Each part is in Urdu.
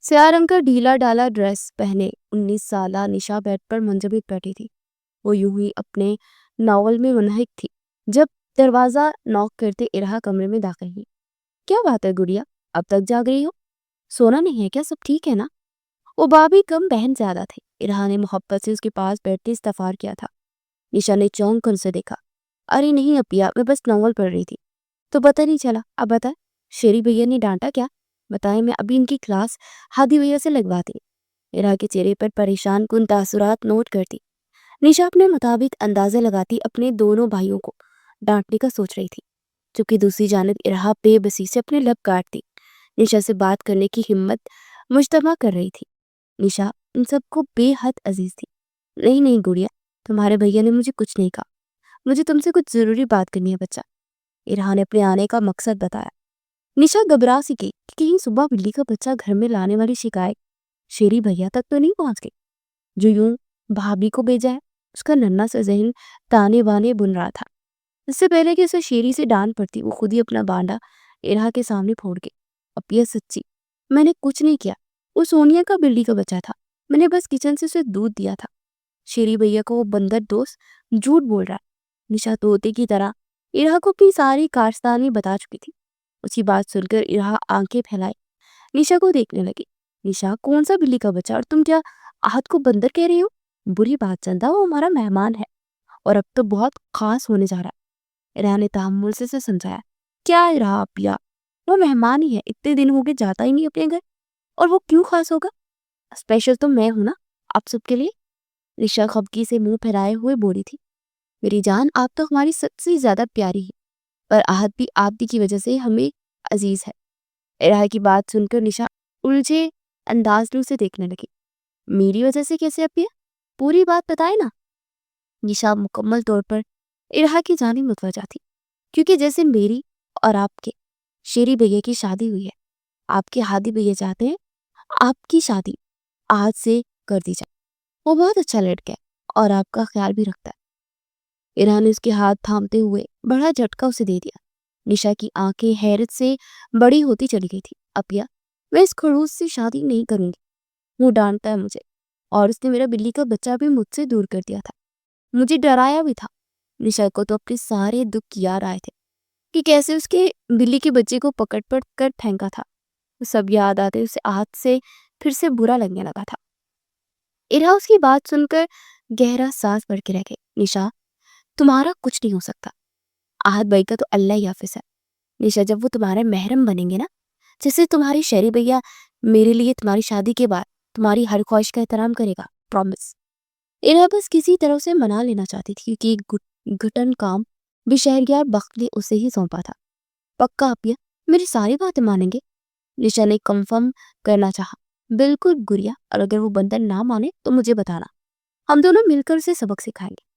سیاہ رنگ کا ڈھیلا ڈالا ڈریس پہنے 19 سالہ نشا بیڈ پر منجمد بیٹھی تھی۔ وہ یوں ہی اپنے ناول میں منہک تھی جب دروازہ نوک کرتے ارہا کمرے میں داخل ہوئی۔ کیا بات ہے گڑیا، اب تک جاگ رہی ہو؟ سونا نہیں ہے کیا؟ سب ٹھیک ہے نا؟ وہ بابی کم بہن زیادہ تھے۔ ارہا نے محبت سے اس کے پاس بیٹھتے استغفار کیا تھا۔ نشا نے چونک کر اسے دیکھا۔ ارے نہیں اپیا، میں بس ناول پڑھ رہی تھی۔ تو پتہ نہیں چلا، اب بتا، شیری بھیا نے ڈانٹا کیا؟ بتائے، میں ابھی ان کی کلاس ہادی بھیا سے لگواتی۔ ارہا کے چہرے پر پریشان کن تاثرات نوٹ کرتی۔ نشا اپنے مطابق اندازے لگاتی اپنے دونوں بھائیوں کو ڈانٹنے کا سوچ رہی تھی، جبکہ دوسری جانب ارہا بے بسی سے اپنے لب کاٹتی نشا سے بات کرنے کی ہمت مجتمع کر رہی تھی۔ نشا ان سب کو بے حد عزیز تھی۔ نہیں نہیں گڑیا، تمہارے بھیا نے مجھے کچھ نہیں کہا، مجھے تم سے کچھ ضروری بات کرنی ہے بچہ، ارہا نے اپنے آنے کا مقصد بتایا۔ نشا گھبرا سی گئی کہ کہیں صبح بلی کا بچہ گھر میں لانے والی شکایت شیری بھیا تک تو نہیں پہنچ گئی، جو یوں بھابھی کو بھیجا ہے۔ اس کا ننھا سا ذہن تانے بانے بن رہا تھا۔ اس سے پہلے کہ اسے شیری سے ڈانٹ پڑتی، وہ خود ہی اپنا بانڈا ارہا کے سامنے پھوڑ گئی۔ اپیا سچی، میں نے کچھ نہیں کیا، وہ سونیا کا بلی کا بچہ تھا، میں نے بس کچن سے اسے دودھ دیا تھا۔ شیری بھیا کو وہ بندر دوست جھوٹ بول رہا ہے۔ نشا طوطے کی طرح ارہا کو اپنی ساری کارستانی بتا چکی تھی۔ اسی بات سن کر ارہا آنکھیں پھیلائے نشا کو دیکھنے لگی۔ نشا، کون سا بلی کا بچہ؟ اور تم کیا آہت کو بندر کہہ رہی ہو؟ بری بات چندہ، وہ ہمارا مہمان ہے اور اب تو بہت خاص ہونے جا رہا ہے۔ ارہا نے تحمل سے سمجھایا۔ کیا ارہا اپیا، وہ مہمان ہی ہے، اتنے دن ہو گئے جاتا ہی نہیں اپنے گھر، اور وہ کیوں خاص ہوگا؟ اسپیشل تو میں ہوں نا آپ سب کے لیے۔ نشا خفگی سے منہ پھیلائے ہوئے بولی تھی۔ میری جان، آپ تو ہماری سب سے زیادہ پیاری ہے، پر آہت بھی آپ دی کی وجہ سے ہمیں عزیز ہے۔ ارہا کی بات سن کر نشا الجھے انداز میں اسے دیکھنے لگی۔ میری وجہ سے کیسے اپیا؟ پوری بات بتائے نا۔ نشا مکمل طور پر ارہا کی جانب متوجہ تھی، کیونکہ جیسے میری اور آپ کے شیری بھیا کی شادی ہوئی ہے، آپ کے ہادی بھیا چاہتے ہیں آپ کی شادی آج سے کر دی جائے۔ وہ بہت اچھا لڑکا ہے اور آپ کا خیال بھی رکھتا ہے۔ ارہا نے اس کے ہاتھ تھامتے ہوئے بڑا جھٹکا اسے دے دیا۔ نشا کی آنکھیں حیرت سے بڑی ہوتی چلی گئی تھی۔ اپیا، میں اس خڑوس سے شادی نہیں کروں گی، وہ ڈانٹتا ہے مجھے، اور اس نے میرا بلی کا بچہ بھی مجھ سے دور کر دیا تھا، مجھے ڈرایا بھی تھا۔ نشا کو تو اپنے سارے دکھ یاد آئے تھے کہ کیسے اس کے بلی کے بچے کو پکڑ کر پھینکا تھا۔ وہ سب یاد آتے اسے آہت سے پھر سے برا لگنے لگا تھا۔ ارہا اس کی بات سن کر گہرا سانس بھر کے رہ گئی۔ نشا، تمہارا کچھ نہیں ہو سکتا، آہت بھائی کا تو اللہ ہی حافظ ہے۔ نشا، جب وہ تمہارے محرم بنیں گے نا، جیسے تمہاری شیری بھیا میرے لیے تمہاری شادی کے بعد تمہاری ہر خواہش کا احترام کرے گا، پرومس۔ ارہا بس کسی طرح اسے منا لینا چاہتی تھی، کیونکہ ایک گھٹن کام بھی شہریار بخت نے اسے ہی سونپا تھا۔ پکا اپیا، میری ساری باتیں مانیں گے؟ نشا نے کنفرم کرنا چاہا۔ بالکل گڑیا، اور اگر وہ بندر نہ مانے تو مجھے بتانا، ہم دونوں مل کر اسے سبق سکھائیں گے۔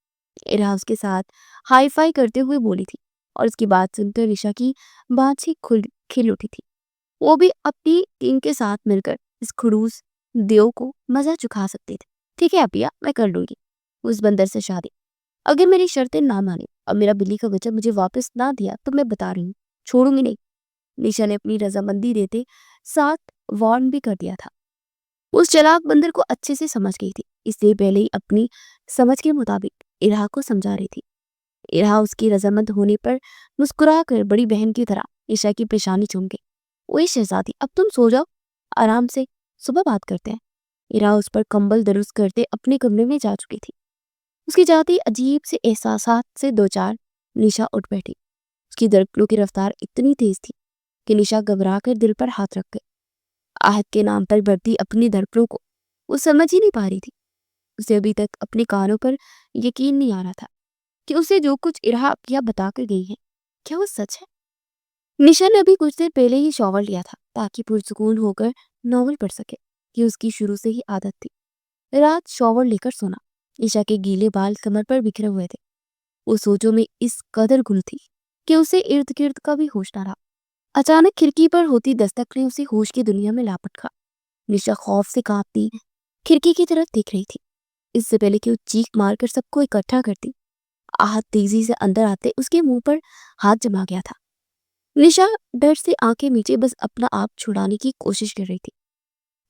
ارہا اس کے ساتھ ہائی فائی کرتے ہوئے بولی تھی، اور اس کی بات سن کر نشا کی بات سے کھل اٹھی تھی۔ وہ بھی اپنی ٹیم کے ساتھ مل کر اس خڑوس دیو کو مزہ چکھا سکتے تھے۔ ٹھیک ہے اپیا، میں کر لوں گی اس بندر سے شادی، اگر میری شرطیں نہ مانے اور میرا بلی کا بچہ مجھے واپس نہ دیا تو میں بتا رہی ہوں، چھوڑوں گی نہیں۔ نشا نے اپنی رضامندی دیتے ساتھ وارن بھی کر دیا تھا۔ اس چلاک بندر کو اچھے سے سمجھ گئی تھی، اس لیے پہلے ہی اپنی سمجھ کے مطابق ارہا کو سمجھا رہی تھی۔ ارہا اس کی رضامند ہونے پر مسکرا کر بڑی بہن کی طرح نشا کی پیشانی چوم گئی۔ اوے شہزادی، اب تم سو جاؤ آرام سے، صبح بات کرتے ہیں۔ ارہا اس پر کمبل درست کرتے اپنے کمرے میں جا چکی تھی۔ اس کی جاتی عجیب سے احساسات سے دوچار نشا اٹھ بیٹھی۔ اس کی دھڑکنوں کی رفتار اتنی تیز تھی کہ نشا گھبرا کر دل پر ہاتھ رکھ گئی۔ آہت کے نام پر بڑھتی اپنی دھڑکنوں کو وہ سمجھ ہی نہیں پا رہی تھی۔ اسے ابھی تک اپنے کانوں پر یقین نہیں آ رہا تھا کہ اسے جو کچھ ارہا اپیا بتا کر گئی ہے کیا وہ سچ ہے۔ نشا نے ابھی کچھ دیر پہلے ہی شاور لیا تھا تاکہ پرسکون ہو کر ناول پڑھ سکے، کہ اس کی شروع سے ہی عادت تھی رات شاور لے کر سونا۔ نشا کے گیلے بال کمر پر بکھرے ہوئے تھے۔ وہ سوچوں میں اس قدر گل تھی کہ اسے ارد گرد کا بھی ہوش نہ رہا۔ اچانک کھڑکی پر ہوتی دستک نے اسے ہوش کی دنیا میں لاپٹ کھا۔ نشا خوف سے کانپتی کھڑکی کی طرف دیکھ رہی تھی۔ اس سے پہلے کہ وہ چیخ مار کر سب کو اکٹھا کرتی، آہت تیزی سے اندر آتے اس کے منہ پر ہاتھ جما گیا تھا۔ نشا ڈر سے آنکھیں میچے بس اپنا آپ چھڑانے کی کوشش کر رہی تھی۔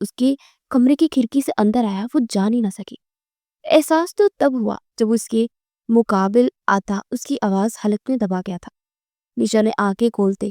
اس کے کمرے کی کھڑکی سے اندر آیا وہ جان ہی نہ سکی۔ احساس تو تب ہوا جب اس کے مقابل آتا اس کی آواز حلق میں دبا گیا تھا۔ نشا نے آنکھیں کھولتے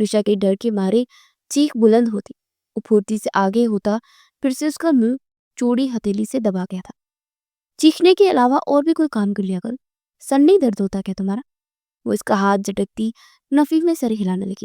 نشا کے ڈر کے مارے چیخ بلند ہوتی، وہ پھرتی سے آگے ہوتا، پھر سے اس کا منہ چوڑی ہتھیلی سے دبا گیا تھا۔ چیخنے کے علاوہ اور بھی کوئی کام کر لیا کرو، سر نہیں درد ہوتا کیا تمہارا؟ وہ اس کا ہاتھ جھٹکتی نفی میں سر ہلانے لگی۔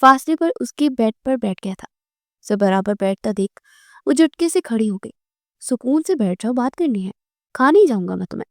فاصلے پر اس کے بیڈ پر بیٹھ گیا تھا۔ اسے برابر بیٹھتا دیکھ وہ جھٹکے سے کھڑی ہو گئی۔ سکون سے بیٹھ جاؤ، بات کرنی ہے، کھا نہیں جاؤں گا میں تمہیں۔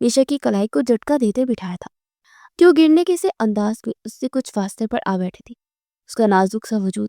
نشا کی کلائی کو جھٹکا دیتے بٹھایا تھا کہ وہ گرنے کے سے انداز میں اس سے کچھ فاصلے پر آ بیٹھی تھی۔ اس کا نازک سا وجود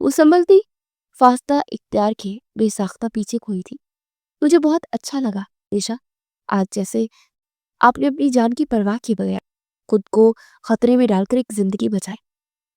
وہ سنبھلتی فاصلہ اختیار کیے بے ساختہ پیچھے کھوئی تھی۔ مجھے بہت اچھا لگا نشا، آج جیسے آپ نے اپنی جان کی پرواہ کی بغیر خود کو خطرے میں ڈال کر ایک زندگی بچائی۔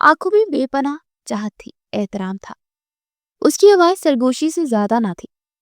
آنکھوں میں بے پناہ چاہت تھی، احترام تھا۔ اس کی آواز سرگوشی سے زیادہ نہ تھی۔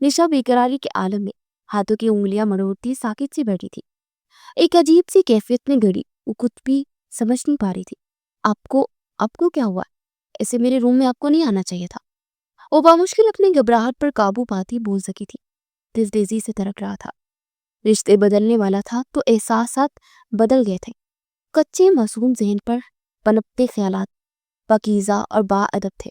نشا بیقراری کے عالم میں ہاتھوں کی انگلیاں مروڑتی ساکت سی بیٹھی تھی، ایک عجیب سی کیفیت میں گڑی۔ وہ خود بھی سمجھ نہیں پا رہی تھی آپ کو کیا ہوا؟ ایسے میرے روم میں آپ کو نہیں آنا چاہیے تھا۔ وہ بامشکل اپنی گھبراہٹ پر قابو پاتی بول سکی تھی۔ دل تیزی سے دھڑک رہا تھا، رشتے بدلنے والا تھا تو احساسات بدل گئے تھے۔ کچے معصوم ذہن پر پنپتے خیالات پاکیزہ اور با ادب تھے۔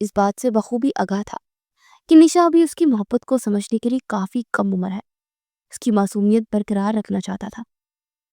اس بات سے بخوبی آگاہ تھا کہ نشا ابھی اس کی محبت کو سمجھنے کے لیے کافی کم عمر ہے۔ اس کی معصومیت برقرار رکھنا چاہتا تھا۔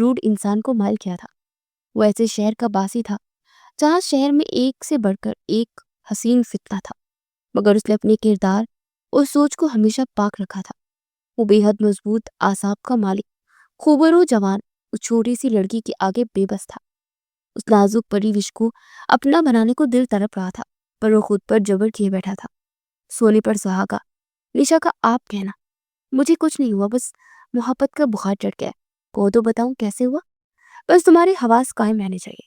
روڈ انسان کو مائل کیا تھا۔ وہ ایسے شہر کا باسی تھا جہاں شہر میں ایک سے بڑھ کر ایک حسین فتنہ تھا، مگر اس نے اپنے کردار اور سوچ کو ہمیشہ پاک رکھا تھا۔ وہ بے حد مضبوط اعصاب کا مالک، خوبرو جوان، اس چھوٹی سی لڑکی کے آگے بے بس تھا۔ اس نازک پری وش کو اپنا بنانے کو دل تڑپ رہا تھا، پر وہ خود پر جبر کیے بیٹھا تھا۔ سونے پر سہاگا نشا کا آپ کہنا، مجھے کچھ نہیں ہوا، بس محبت کا بخار چڑھ گیا۔ کو تو بتاؤں کیسے ہوا؟ بس تمہارے حواس قائم رہنے چاہیے۔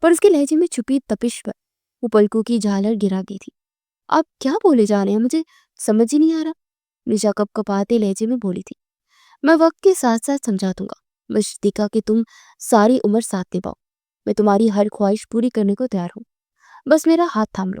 پر اس کے لہجے میں چھپی تپش پر وہ پلکوں کی جھالر گرا گئی تھی۔ آپ کیا بولے جا رہے ہیں؟ مجھے سمجھ ہی نہیں آ رہا۔ نشا کپ کپاتے لہجے میں بولی تھی۔ میں وقت کے ساتھ ساتھ سمجھا دوں گا، بس دیکھا کہ تم ساری عمر ساتھ نبھاؤ۔ میں تمہاری ہر خواہش پوری کرنے کو تیار ہوں، بس میرا ہاتھ تھام لو۔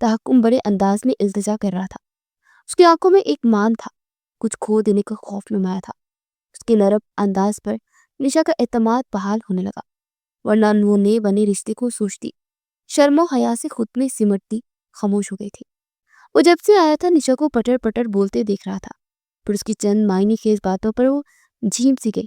تحکم بڑے انداز میں التجا کر رہا تھا۔ اس کی آنکھوں میں ایک مان تھا، کچھ کھو دینے کا خوف نمایا تھا۔ اس کے نرم انداز پر نشا کا اعتماد بحال ہونے لگا، ورنہ وہ نئے بنے رشتے کو سوچتی، شرم و حیا سے خود میں سمٹتی خاموش ہو گئی تھی۔ وہ جب سے آیا تھا نشا کو پٹر پٹر بولتے دیکھ رہا تھا، پھر اس کی چند معنی خیز باتوں پر وہ جھیم سی گئی۔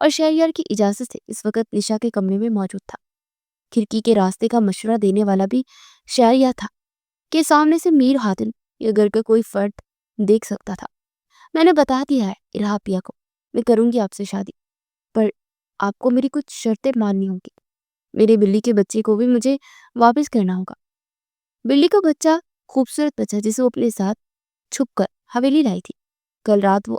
اور شہریار کی اجازت سے اس وقت نشا کے کمرے میں موجود تھا۔ کھڑکی کے راستے کا مشورہ دینے والا بھی شہریار تھا کہ سامنے سے میر حاتم یا گھر کا کوئی فرد دیکھ سکتا تھا۔ میں نے بتا دیا ہے ارہا پیا کو، میں کروں گی آپ سے شادی، پر آپ کو میری کچھ شرطیں ماننی ہوگی۔ میرے بلی کے بچے کو بھی مجھے واپس کرنا ہوگا۔ بلی کا بچہ خوبصورت بچہ جسے وہ اپنے ساتھ چھپ کر حویلی لائی تھی، کل رات وہ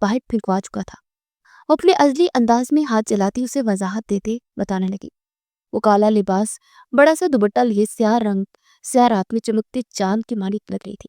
باہر پھینکوا چکا تھا۔ وہ اپنے ازلی انداز میں ہاتھ چلاتی اسے وضاحت دیتے بتانے لگی۔ وہ کالا لباس، بڑا سا دوپٹہ لیے سیاہ رات میں چمکتے چاند کی مانند لگ رہی تھی۔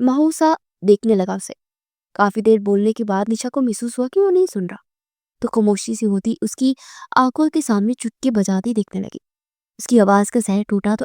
مہوسا دیکھنے لگا اسے۔ کافی دیر بولنے کے بعد نشا کو محسوس ہوا کہ وہ نہیں سن رہا، تو خاموشی سے ہوتی اس کی آنکھوں کے سامنے چٹکی بجاتی دیکھنے لگی۔ اس کی آواز کا سحر ٹوٹا تو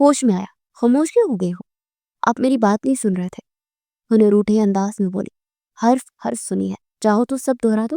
ہوش میں آیا۔ خاموش کیوں ہو گئے ہو؟ آپ میری بات نہیں سن رہے تھے؟ انہیں روٹھے انداز میں بولی۔ حرف سنی ہے، چاہو تو سب دہرا دو۔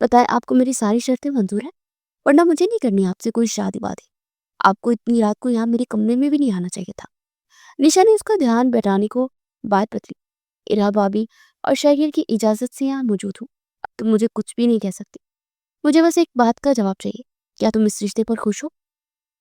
بتائیں آپ کو میری ساری شرطیں منظور ہیں؟ ورنہ مجھے نہیں کرنی آپ سے کوئی شادی بادی۔ آپ کو اتنی رات کو یہاں میرے کمرے میں بھی نہیں آنا چاہیے تھا۔ نشا نے اس کا دھیان بیٹھانے کو بات بدلی۔ ارہا بھابی اور شہریار کی اجازت سے یہاں موجود ہوں، تم مجھے کچھ بھی نہیں کہہ سکتی۔ مجھے بس ایک بات کا جواب چاہیے، کیا تم اس رشتے پر خوش ہو؟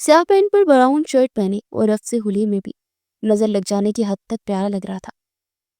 سیاہ پینٹ پر براؤن شرٹ پہنے اور رف سے ہولی میں بھی نظر لگ جانے کی حد تک پیارا لگ رہا تھا۔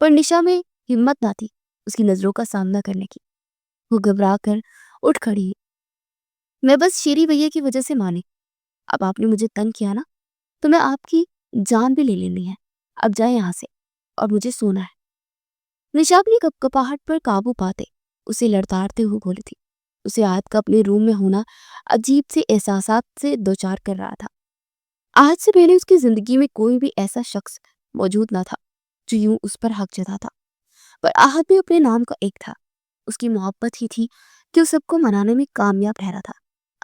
پر نشا میں ہمت نہ تھی اس کی نظروں کا سامنا کرنے کی۔ وہ گھبرا کر اٹھ کھڑی۔ میں بس شیری بھیا کی وجہ سے مانی، اب آپ نے مجھے تنگ کیا نا، تو میں آپ کی جان بھی لے لینی ہے. اب جائے یہاں سے اور مجھے سونا ہے. نشا اپنی کپکپاہٹ پر قابو پاتے اسے لڑتاڑتے ہوئے بولی تھی. اسے آج کا اپنے روم میں ہونا عجیب سے احساسات سے دوچار کر رہا تھا. آج سے پہلے اس کی زندگی میں کوئی بھی ایسا شخص موجود نہ تھا جو یوں اس پر حق جتاتا. پر آہت بھی اپنے نام کا ایک تھا. اس کی محبت ہی تھی کہ وہ سب کو منانے میں کامیاب رہا تھا.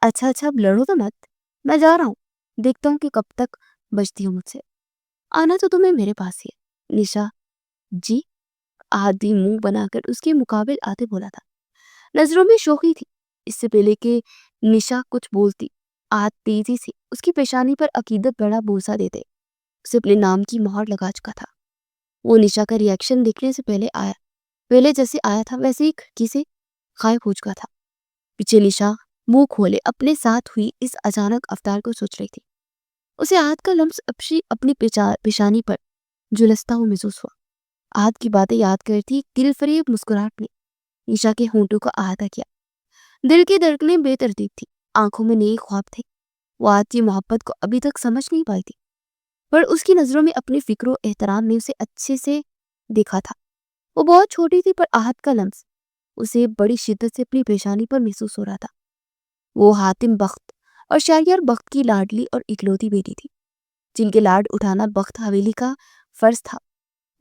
اچھا اب لڑو تو مت. میں جا رہا ہوں. دیکھتا ہوں کہ کب تک بچتی ہوں مجھ سے. آنا تو تمہیں میرے پاس ہی ہے. نشا جی. آہت بھی منہ بنا کر اس کے مقابل آتے بولا تھا. نظروں میں شوخی تھی. اس سے پہلے کہ نشا کچھ بولتی آہت تیزی سے اس کی پیشانی پر عقیدت بڑا بوسہ دیتے اسے اپنے نام کی مہر لگا چکا تھا. وہ نشا کا ریئیکشن دیکھنے سے پہلے جیسے آیا تھا ویسے ہی کھڑکی سے غائب ہو چکا تھا. پیچھے نشا منہ کھولے اپنے ساتھ ہوئی اس اچانک افطار کو سوچ رہی تھی. اسے آہت کا لمس اپنی پیشانی پر جلستا ہوا محسوس ہوا. آہت کی باتیں یاد کرتی دل فریب مسکراہٹ نے نشا کے ہونٹوں کو احاطہ کیا. دل کی دھڑکنیں بے ترتیب تھی. آنکھوں میں نئے خواب تھے. وہ آہت کی محبت کو ابھی تک سمجھ نہیں پائی تھی پر اس کی نظروں میں اپنی فکر و احترام نے اسے اچھے سے دیکھا تھا. وہ بہت چھوٹی تھی پر آہت کا لمس اسے بڑی شدت سے اپنی پیشانی پر محسوس ہو رہا تھا. وہ حاتم بخت اور شہریار بخت کی لاڈلی اور اکلوتی بیٹی تھی جن کے لاڈ اٹھانا بخت حویلی کا فرض تھا.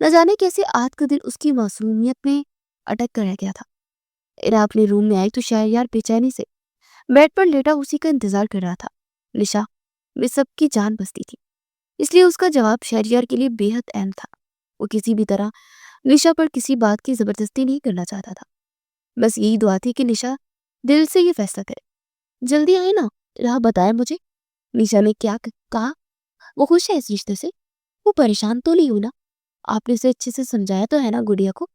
نہ جانے کیسے آہت کا دل اس کی معصومیت میں اٹک کر رہ گیا تھا. ارا اپنے روم میں آئی تو شہریار بے چینی سے بیڈ پر لیٹا اسی کا انتظار کر رہا تھا. نشا میں سب کی جان بستی تھی اس لیے اس کا جواب شہریار کے لیے بے حد اہم تھا. وہ کسی بھی طرح نشا پر کسی بات کی زبردستی نہیں کرنا چاہتا تھا. بس یہی دعا تھی کہ نشا دل سے یہ فیصلہ کرے. جلدی آئے نا. راہ بتائے مجھے. نشا نے کیا کہا. وہ خوش ہے اس رشتے سے. وہ پریشان تو نہیں ہونا. آپ نے اسے اچھے سے سمجھایا تو ہے نا گڑیا کو.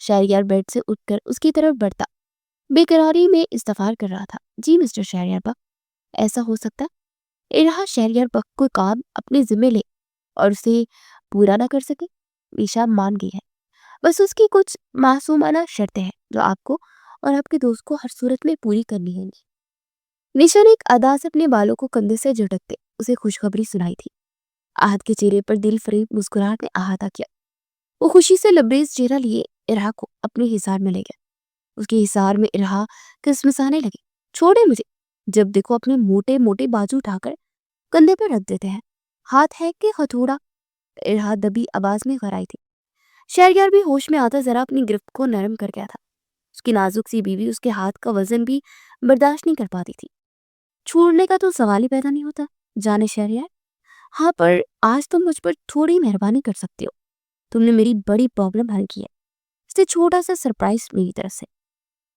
شہریار بیڈ سے اٹھ کر اس کی طرف بڑھتا بے قراری میں استفار کر رہا تھا. جی مسٹر شہریار بخت ایسا ہو سکتا. رہا شہریار بخت کوئی کام اپنے ذمہ لے اور اسے پورا نہ کر سکے. نشا مان گئی ہے. بس اس کی کچھ معصومانہ شرطیں ہیں جو آپ کو اور آپ کے دوست کو ہر صورت میں پوری کرنی ہے. نشا نے ایک ادا سے اپنے بالوں کو کندھے سے جھٹکتے اسے خوشخبری سنائی تھی. آہت کے چہرے پر دل فریب مسکراہٹ نے احاطہ کیا. وہ خوشی سے لبریز چہرہ لیے ارہا کو اپنے حصار میں لے گیا. اس کے حصار میں ارہا کسمسانے لگی. چھوڑے مجھے. جب دیکھو اپنے موٹے موٹے بازو اٹھا کر کندھے پر رکھ دیتے ہیں. ہاتھ ہے کہ ہتھوڑا. ارہا دبی آواز میں غرائی تھی. شہریار بھی ہوش میں آتا ذرا اپنی گرفت کو نرم کر گیا تھا. اس کی نازک سی بیوی اس کے ہاتھ کا وزن بھی برداشت نہیں کر پاتی تھی. چھوڑنے کا تو سوال ہی پیدا نہیں ہوتا. جانے شہریار. ہاں پر آج تم مجھ پر تھوڑی مہربانی کر سکتے ہو. تم نے میری بڑی پرابلم حل کی ہے. اس سے چھوٹا سا سرپرائز میری طرف سے.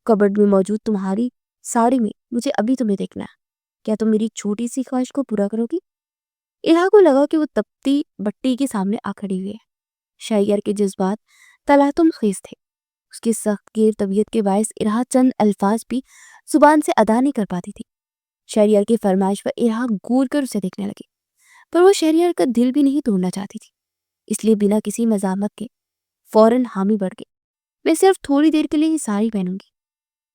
کبرڈ میں موجود تمہاری ساڑی میں مجھے ابھی تمہیں دیکھنا ہے. کیا تم میری چھوٹی سی خواہش کو پورا کرو گی. ارہا کو لگا کہ وہ تپتی بٹی کے سامنے آ کھڑی ہوئی ہے. شہریار کے جذبات تلاطم خیز تھے. اس کی سخت گیر طبیعت کے باعث ارہا چند الفاظ بھی زبان سے ادا نہیں کر پاتی تھی. شہریار کی فرمائش پر ارہا گور کر اسے دیکھنے لگی پر وہ شہریار کا دل بھی نہیں توڑنا چاہتی تھی. اس لیے بنا کسی مزاحمت کے فوراً حامی بڑھ گئی. میں صرف تھوڑی دیر کے لیے ہی ساڑی پہنوں گی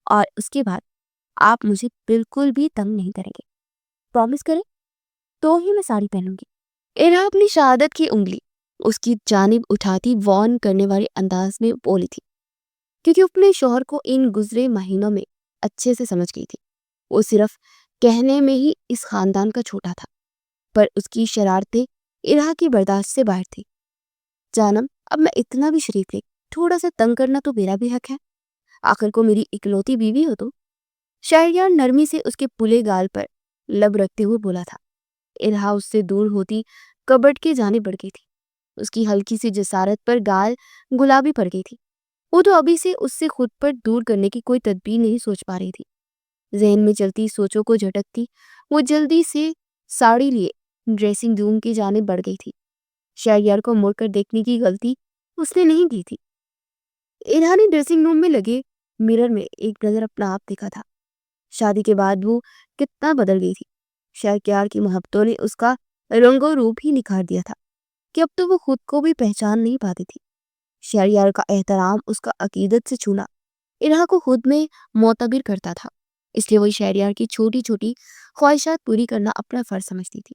اور اس کے بعد آپ مجھے بالکل بھی تنگ نہیں کریں گے. پرومس کریں تو ہی میں ساڑی پہنوں گی. ارہا اپنی شہادت کی انگلی اس کی جانب اٹھاتی وارن کرنے والے انداز میں بولی تھی کیونکہ اپنے شوہر کو ان گزرے مہینوں میں اچھے سے سمجھ گئی تھی. وہ صرف کہنے میں ہی اس خاندان کا چھوٹا تھا پر اس کی شرارتیں ارہا کی برداشت سے باہر تھی. جانم اب میں اتنا بھی شریف نہیں. تھوڑا سا تنگ کرنا تو میرا بھی حق ہے. آخر کو میری اکلوتی بیوی ہو تو. شہریار نرمی سے اس کے پلے گال پر لب رکھتے ہوئے بولا تھا. ارہا اس سے دور ہوتی کبرڈ کی جانب بڑھ گئی تھی. اس کی ہلکی سی جسارت پر گال گلابی پڑ گئی تھی. وہ تو ابھی سے اس سے خود پر دور کرنے کی کوئی تدبیر نہیں سوچ پا رہی تھی. ذہن میں چلتی سوچوں کو جھٹکتی وہ جلدی سے ساڑی لیے ڈریسنگ روم کی جانب بڑھ گئی تھی. شہریار کو مڑ کر دیکھنے کی غلطی اس نے نہیں کی تھی. ارہا نے ڈریسنگ روم میں لگے مرر میں ایک نظر اپنا آپ دیکھا تھا. شادی کے بعد وہ کتنا بدل گئی تھی. شہریار کی محبتوں نے اس کا رنگ و روپ ہی نکھار دیا تھا کہ اب تو وہ خود کو بھی پہچان نہیں پاتی تھی. شہریار کا احترام اس کا عقیدت سے چھونا ارہا کو خود میں معتبر کرتا تھا. اس لیے وہ شہریار کی چھوٹی چھوٹی خواہشات پوری کرنا اپنا فرض سمجھتی تھی.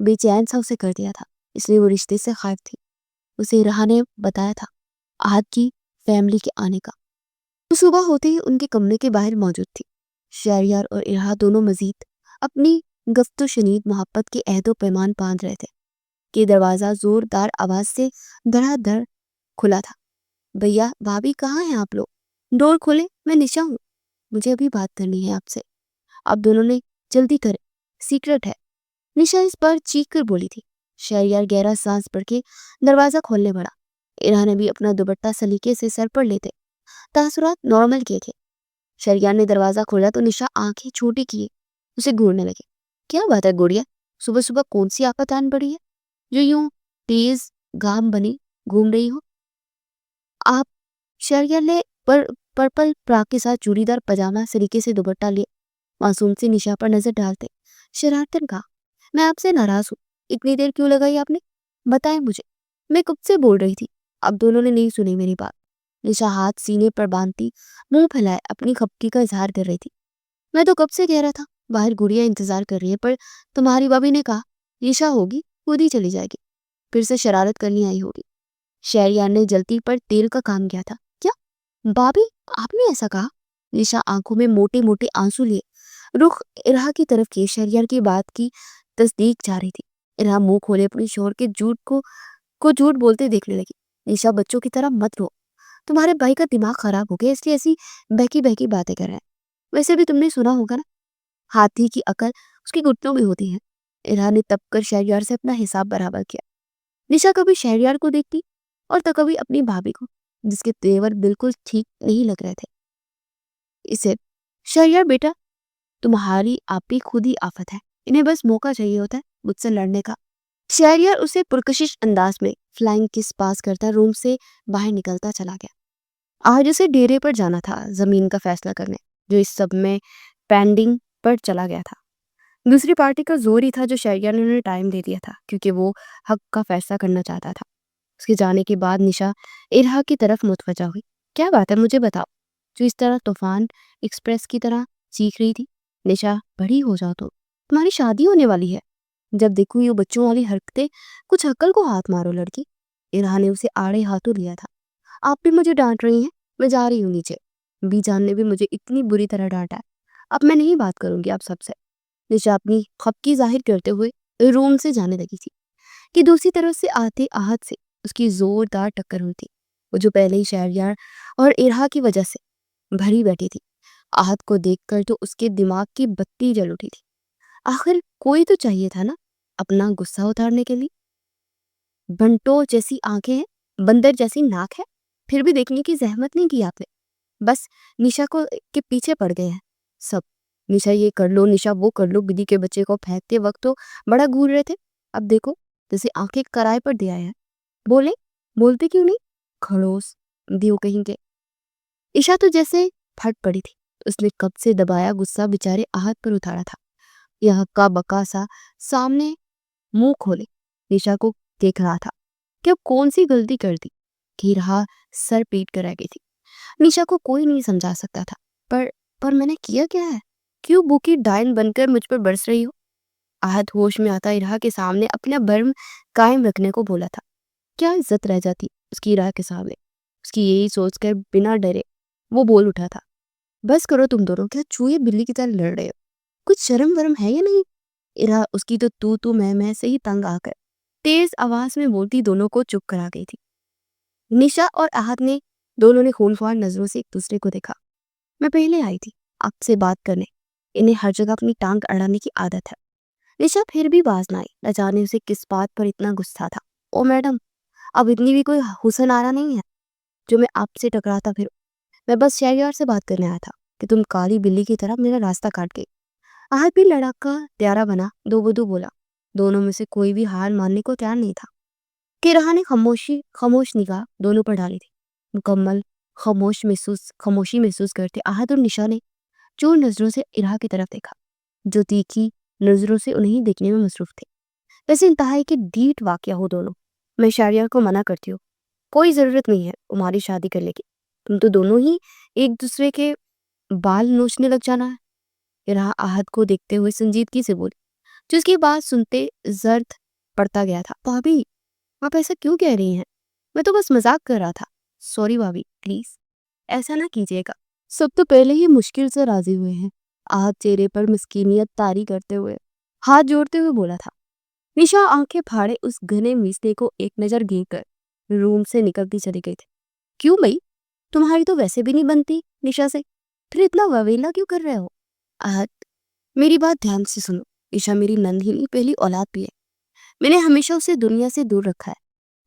بے چین سا اسے کر دیا تھا، اس لیے وہ رشتے سے خائف تھی۔ اسے رہا نے بتایا تھا آہت کی فیملی کے آنے کا۔ وہ صبح ہوتے ہی ان کے کمرے کے باہر موجود تھی۔ شہریار اور ارہا دونوں مزید اپنی گفت و شنید محبت کے عہد و پیمان باندھ رہے تھے کہ دروازہ زوردار آواز سے دھڑا دھڑ کھلا تھا۔ بھیا بھابھی کہاں ہیں آپ لوگ؟ ڈور کھولے، میں نشا ہوں، مجھے ابھی بات کرنی ہے آپ سے۔ اب دونوں نے جلدی کرے، سیکرٹ ہے، نشا اس پر چیخ کر بولی تھی۔ شہریار گہرا سانس بھر کے دروازہ کھولنے بڑھا۔ ارہا نے بھی اپنا دوپٹہ سلیقے سے سر پر لیتے تاثرات نارمل کیے تھے۔ شہریار نے دروازہ کھولا تو نشا آنکھیں چھوٹی کیے اسے گھورنے لگے۔ کیا بات ہے گوڑیا، صبح صبح کون سی آفت آن پڑی ہے جو یوں تیز گام بنی گھوم رہی ہو؟ آپ شہریار نے پرپل پراگ کے ساتھ چوڑی دار پاجامہ سلیقے سے دوپٹہ لیے معصوم سی نشا پر نظر ڈالتے شرارتن کہا، میں آپ سے ناراض ہوں، اتنی دیر کیوں لگائی آپ نے؟ بتائیں مجھے، میں کب سے بول رہی تھی۔ اب دونوں نے نہیں سنی میری بات۔ نشا ہاتھ سینے پر باندھتی منہ پھیلائے اپنی خفگی کا اظہار کر رہی تھی۔ میں تو کب سے کہہ رہا تھا باہر گڑیا انتظار کر رہی ہے، پر تمہاری بھابھی نے کہا نشا ہوگی خود ہی چلی جائے گی، پھر سے شرارت کرنی آئی ہوگی۔ شہریار نے جلتی پر تیل کا کام کیا تھا۔ کیا بھابھی آپ نے ایسا کہا؟ نشا آنکھوں میں موٹے موٹے آنسو لیے رخ ارہا کی طرف کیے شہریار کی بات کی تصدیق چاہ رہی تھی۔ ارہا منہ کھولے اپنی شوہر کے جھوٹ بولتے دیکھنے لگی۔ نشا بچوں کی طرح مت رو، تمہارے بھائی کا دماغ خراب ہو گیا اس لیے ایسی بہکی بہکی باتیں کر رہے ہیں۔ ویسے بھی تم نے سنا ہوگا نا، ہاتھی کی عقل اس کی گھٹنوں میں ہوتی ہے۔ ارہا نے تپ کر شہریار سے اپنا حساب برابر کیا۔ نشا کبھی شہریار کو دیکھتی اور تو کبھی اپنی بھابھی کو، جس کے تیور بالکل ٹھیک نہیں لگ رہے تھے اسے۔ شہریار بیٹا، تمہاری آپ ہی خود ہی آفت ہے، انہیں بس موقع چاہیے ہوتا ہے مجھ سے لڑنے کا۔ شہریار اسے پرکشش انداز میں فلائنگ کس پاس کرتا روم سے باہر نکلتا چلا گیا۔ آج اسے ڈیرے پر جانا تھا زمین کا فیصلہ کرنے، جو اس سب میں پینڈنگ پر چلا گیا تھا۔ دوسری پارٹی کا زور ہی تھا جو شہریار نے انہیں ٹائم دے دیا تھا، کیونکہ وہ حق کا فیصلہ کرنا چاہتا تھا۔ اس کے جانے کے بعد نشا ارہا کی طرف متوجہ ہوئی۔ کیا بات ہے مجھے بتاؤ، جو اس طرح طوفان ایکسپریس کی طرح چیخ رہی تھی؟ نشا بڑی ہو جاؤ تو، تمہاری شادی ہونے والی ہے، جب دیکھو یہ بچوں والی حرکتیں، کچھ عقل کو ہاتھ مارو لڑکی۔ ارہا نے اسے آڑے ہاتھوں لیا تھا۔ آپ بھی مجھے ڈانٹ رہی ہیں، میں جا رہی ہوں نیچے، بی جان نے بھی مجھے اتنی بری طرح ڈانٹا ہے، اب میں نہیں بات کروں گی آپ سب سے۔ نشا اپنی خفگی ظاہر کرتے ہوئے روم سے جانے لگی تھی کہ دوسری طرف سے آتے آہت سے اس کی زوردار ٹکر ہوئی تھی، وہ جو پہلے ہی شہریار اور ارہا کی وجہ سے بھری بیٹھی تھی۔ آہت کو دیکھ کر تو اس کے دماغ کی بتی جل اٹھی تھی۔ آخر کوئی تو چاہیے تھا نا اپنا غصہ اتارنے کے لیے۔ بنٹو جیسی آنکھیں ہیں، بندر جیسی ناک ہے، پھر بھی دیکھنے کی زحمت نہیں کی آپ نے، بس نشا کو کے پیچھے پڑ گئے ہیں سب۔ نشا یہ کر لو، نشا وہ کر لو، بدی کے بچے کو پھینکتے وقت تو بڑا گھور رہے تھے، اب دیکھو جیسے آنکھیں کرائے پر دیا ہے۔ بولتے کیوں نہیں؟ کھڑوس دیو کہیں کے۔ عشا تو جیسے پھٹ پڑی تھی، اس نے کب سے دبایا غصہ بیچارے آہت پر اتارا تھا۔ یہ ہکا بکا سا سامنے منہ کھولے نشا کو دیکھ رہا تھا کہ اب کون سی غلطی کر دی کہ رہا سر پیٹ کر رہ گئی تھی۔ نشا کو کوئی نہیں سمجھا سکتا تھا، پر میں نے کیا کیا ہے؟ کیوں بھوکی ڈائن بن کر مجھ پر برس رہی ہو؟ آہت ہوش میں آتا ارہا کے سامنے اپنا برم قائم رکھنے کو بولا تھا۔ کیا عزت رہ جاتی اس کی ارہا کے سامنے؟ اس کی یہی سوچ کر بنا ڈرے وہ بول اٹھا تھا، بس کرو تم دونوں، کیا چوہے بلی کی طرح لڑ رہے ہو؟ کچھ شرم ورم ہے یا نہیں؟ ارہا اس کی تو میں سے ہی تنگ آ کر تیز آواز میں بولتی دونوں کو چپ کرا گئی تھی۔ نشا اور آہت نے دونوں نے خونخوار نظروں سے ایک دوسرے کو دیکھا۔ میں پہلے آئی تھی آپ سے بات کرنے، انہیں ہر جگہ اپنی ٹانگ اڑانے کی عادت ہے۔ نشا پھر بھی باز نہ آئی، نہ جانے اسے کس بات پر اتنا غصہ تھا۔ او میڈم، اب اتنی بھی کوئی حسن آ رہا نہیں ہے جو میں آپ سے ٹکراتا پھر، میں بس شہریار سے بات کرنے آیا تھا کہ تم کالی بلی کی طرح میرا راستہ کاٹ گئی۔ آہت بھی لڑکا پیارا بنا دو بدو بولا، دونوں میں سے کوئی بھی ہار ماننے کو تیار نہیں تھا کہ رہا نے خاموش نگاہ دونوں پر ڈالی تھی۔ مکمل خاموشی محسوس کرتے آہت اور نشا نے چور نظروں سے ارہا کی طرف دیکھا، جو تیکھی نظروں سے انہیں دیکھنے میں مصروف تھے۔ ویسے انتہائی کے ڈھیٹ واقعہ ہو دونوں، میں شہریار کو منع کرتی ہوں، کوئی ضرورت نہیں ہے تمہاری شادی کرنے کی، تم تو دونوں ہی ایک دوسرے کے بال نوچنے لگ جانا ہے۔ ارہا آہت کو دیکھتے ہوئے سنجیدگی سے بولی، جو اس کی بات سنتے زرد پڑتا گیا تھا۔ بھابی آپ ایسا کیوں کہہ رہی ہیں؟ میں تو بس مذاق کر رہا تھا۔ سوری بھابی، پلیز ایسا نہ کیجیے گا۔ سب تو پہلے ہی مشکل سے راضی ہوئے ہیں۔ آج چہرے پر مسکینیت طاری کرتے ہوئے ہاتھ جوڑتے ہوئے بولا تھا۔ نشا آنکھیں پھاڑے اس گھنے میسنے کو ایک نظر گھیر کر روم سے نکلتی چلی گئی تھی۔ کیوں بھائی، تمہاری تو ویسے بھی نہیں بنتی نشا سے، پھر اتنا وویلا کیوں کر رہے ہو؟ آج میری بات دھیان سے سنو، نشا میری نند ہی نہیں پہلی اولاد بھی ہے۔ میں نے ہمیشہ اسے دنیا سے دور رکھا ہے۔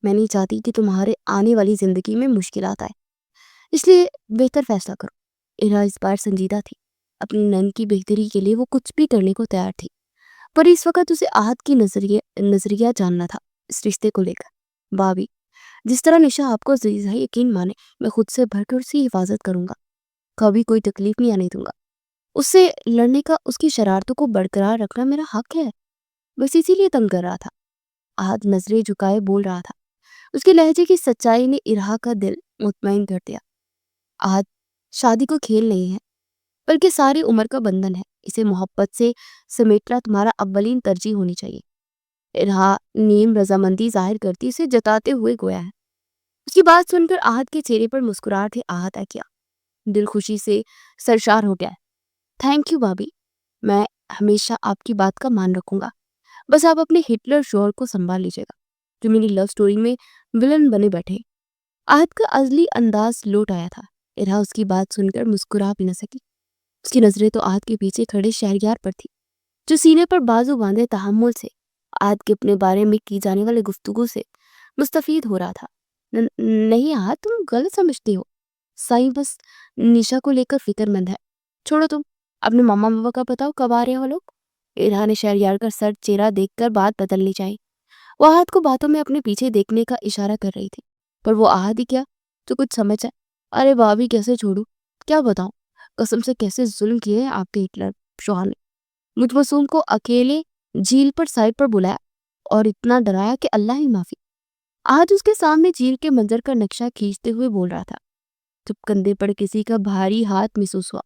میں نہیں چاہتی کہ تمہارے آنے والی زندگی میں مشکلات آئے، اس لیے بہتر فیصلہ کرو۔ ارا اس بار سنجیدہ تھی، اپنی نند کی بہتری کے لیے وہ کچھ بھی کرنے کو تیار تھی، پر اس وقت اسے آہت کی نظریہ جاننا تھا اس رشتے کو لے کر۔ بھابی جس طرح نشا آپ کو عزیز ہے، یقین مانے میں خود سے بھر کر اس کی حفاظت کروں گا، کبھی کوئی تکلیف نہیں آنے دوں گا۔ اس سے لڑنے کا، اس کی شرارتوں کو برقرار رکھنا میرا حق ہے، بس اسی لیے تنگ کر رہا تھا۔ آہت نظریں جھکائے بول رہا تھا۔ اس کے لہجے کی سچائی نے ارہا کا دل مطمئن کر دیا۔ آہت شادی کو کھیل نہیں ہے، بلکہ ساری عمر کا بندھن ہے، اسے محبت سے سمیٹنا تمہارا اولین ترجیح ہونی چاہیے۔ ارہا نیم رضامندی ظاہر کرتی اسے جتاتے ہوئے گویا ہے۔ اس کی بات سن کر آہت کے چہرے پر مسکراہٹ آہت ہے کیا، دل خوشی سے سرشار ہو گیا ہے۔ تھینک یو بھابی، میں ہمیشہ آپ کی بات کا مان رکھوں گا، بس آپ اپنے ہٹلر شوہر کو سنبھال لیجیے گا جو میری لو سٹوری میں ولن بنے بیٹھے۔ آہت کا ازلی انداز لوٹ آیا تھا۔ ارہا اس کی بات سن کر مسکرا بھی نہ سکی۔ اس کی نظریں تو آہت کے پیچھے کھڑے شہریار پر تھی، جو سینے پر بازو باندھے تحمل سے آہت کے اپنے بارے میں کی جانے والے گفتگو سے مستفید ہو رہا تھا۔ نہیں آہت، تم غلط سمجھتے ہو، سائیں بس نشا کو لے کر فکر مند ہے۔ چھوڑو تم، اپنے ماما بابا کا بتاؤ کب آ رہے ہیں وہ لوگ؟ ارہا نے شہریار کا سر چہرہ دیکھ کر بات بدلنی چاہی۔ وہ آہت کو باتوں میں اپنے پیچھے دیکھنے کا اشارہ کر رہی تھی، پر وہ آہت ہی کیا تو کچھ سمجھ جائے۔ ارے بھابی کیسے چھوڑوں، کیا بتاؤں، قسم سے کیسے ظلم کیے ہیں آپ کے ہٹلر شوہر نے۔ مجھ معصوم کو اکیلے جھیل پر سائڈ پر بلایا اور اتنا ڈرایا کہ اللہ ہی معافی۔ آج اس کے سامنے جھیل کے منظر کا نقشہ کھینچتے ہوئے بول رہا تھا، جب کندھے پر کسی کا بھاری ہاتھ محسوس ہوا،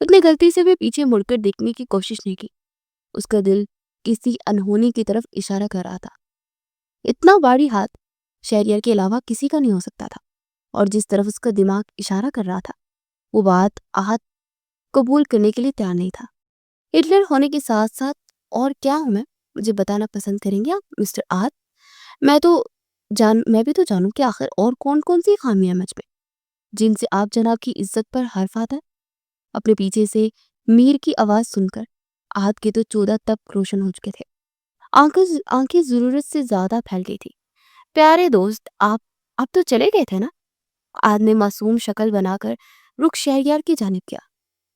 اس نے غلطی سے بھی پیچھے مڑ کر دیکھنے کی کوشش نہیں کی۔ اس کا دل کسی انہونی کی طرف اشارہ کر رہا تھا۔ اتنا بھاری ہاتھ شہریار کے علاوہ کسی کا نہیں ہو سکتا تھا، اور جس طرف اس کا دماغ اشارہ کر رہا تھا وہ بات آہت قبول کرنے کے لیے تیار نہیں تھا۔ ہٹلر ہونے کے ساتھ ساتھ اور کیا ہوں میں، مجھے بتانا پسند کریں گے آپ مسٹر آہت؟ میں بھی تو جانوں کہ آخر اور کون کون سی خامیاں مجھ میں جن سے آپ جناب کی عزت پر حرف آتا ہے۔ اپنے پیچھے سے میر کی آواز سن کر آہت کے تو 14 تب روشن ہو چکے تھے، آنکھیں ضرورت سے زیادہ پھیل گئی تھی۔ پیارے دوست، آپ تو چلے گئے تھے نا؟ آہت نے معصوم شکل بنا کر رخ شہریار کی جانب کیا،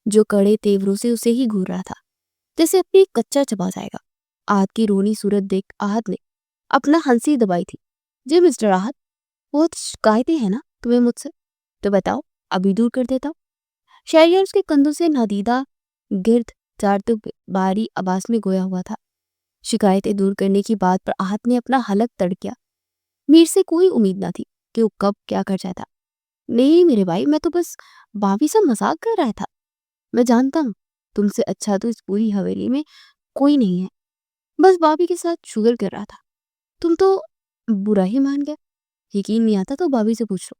جو کڑے تیوروں سے اسے ہی گھور رہا تھا جیسے اپنی کچا چبا جائے گا۔ آہت کی رونی صورت دیکھ آہت نے اپنا ہنسی دبائی تھی۔ جی مسٹر آہت، بہت شکایتیں ہیں نا تمہیں مجھ سے، تو بتاؤ ابھی دور کر دیتا ہوں۔ شہریار اس کے کندھوں سے نادیدہ گرد چارتے باری آواز میں گویا ہوا تھا۔ شکایتیں دور کرنے کی بات پر آہت نے اپنا حلق تڑکیا۔ میر سے کوئی امید نہ تھی کہ وہ کب کیا کر جاتا۔ نہیں میرے بھائی، میں تو بس بھابھی سے مذاق کر رہا تھا، میں جانتا ہوں تم سے اچھا تو اس پوری حویلی میں کوئی نہیں ہے، بس بھابھی کے ساتھ شوگر کر رہا تھا، تم تو برا ہی مان گیا۔ یقین نہیں آتا تو بھابھی سے پوچھ لو،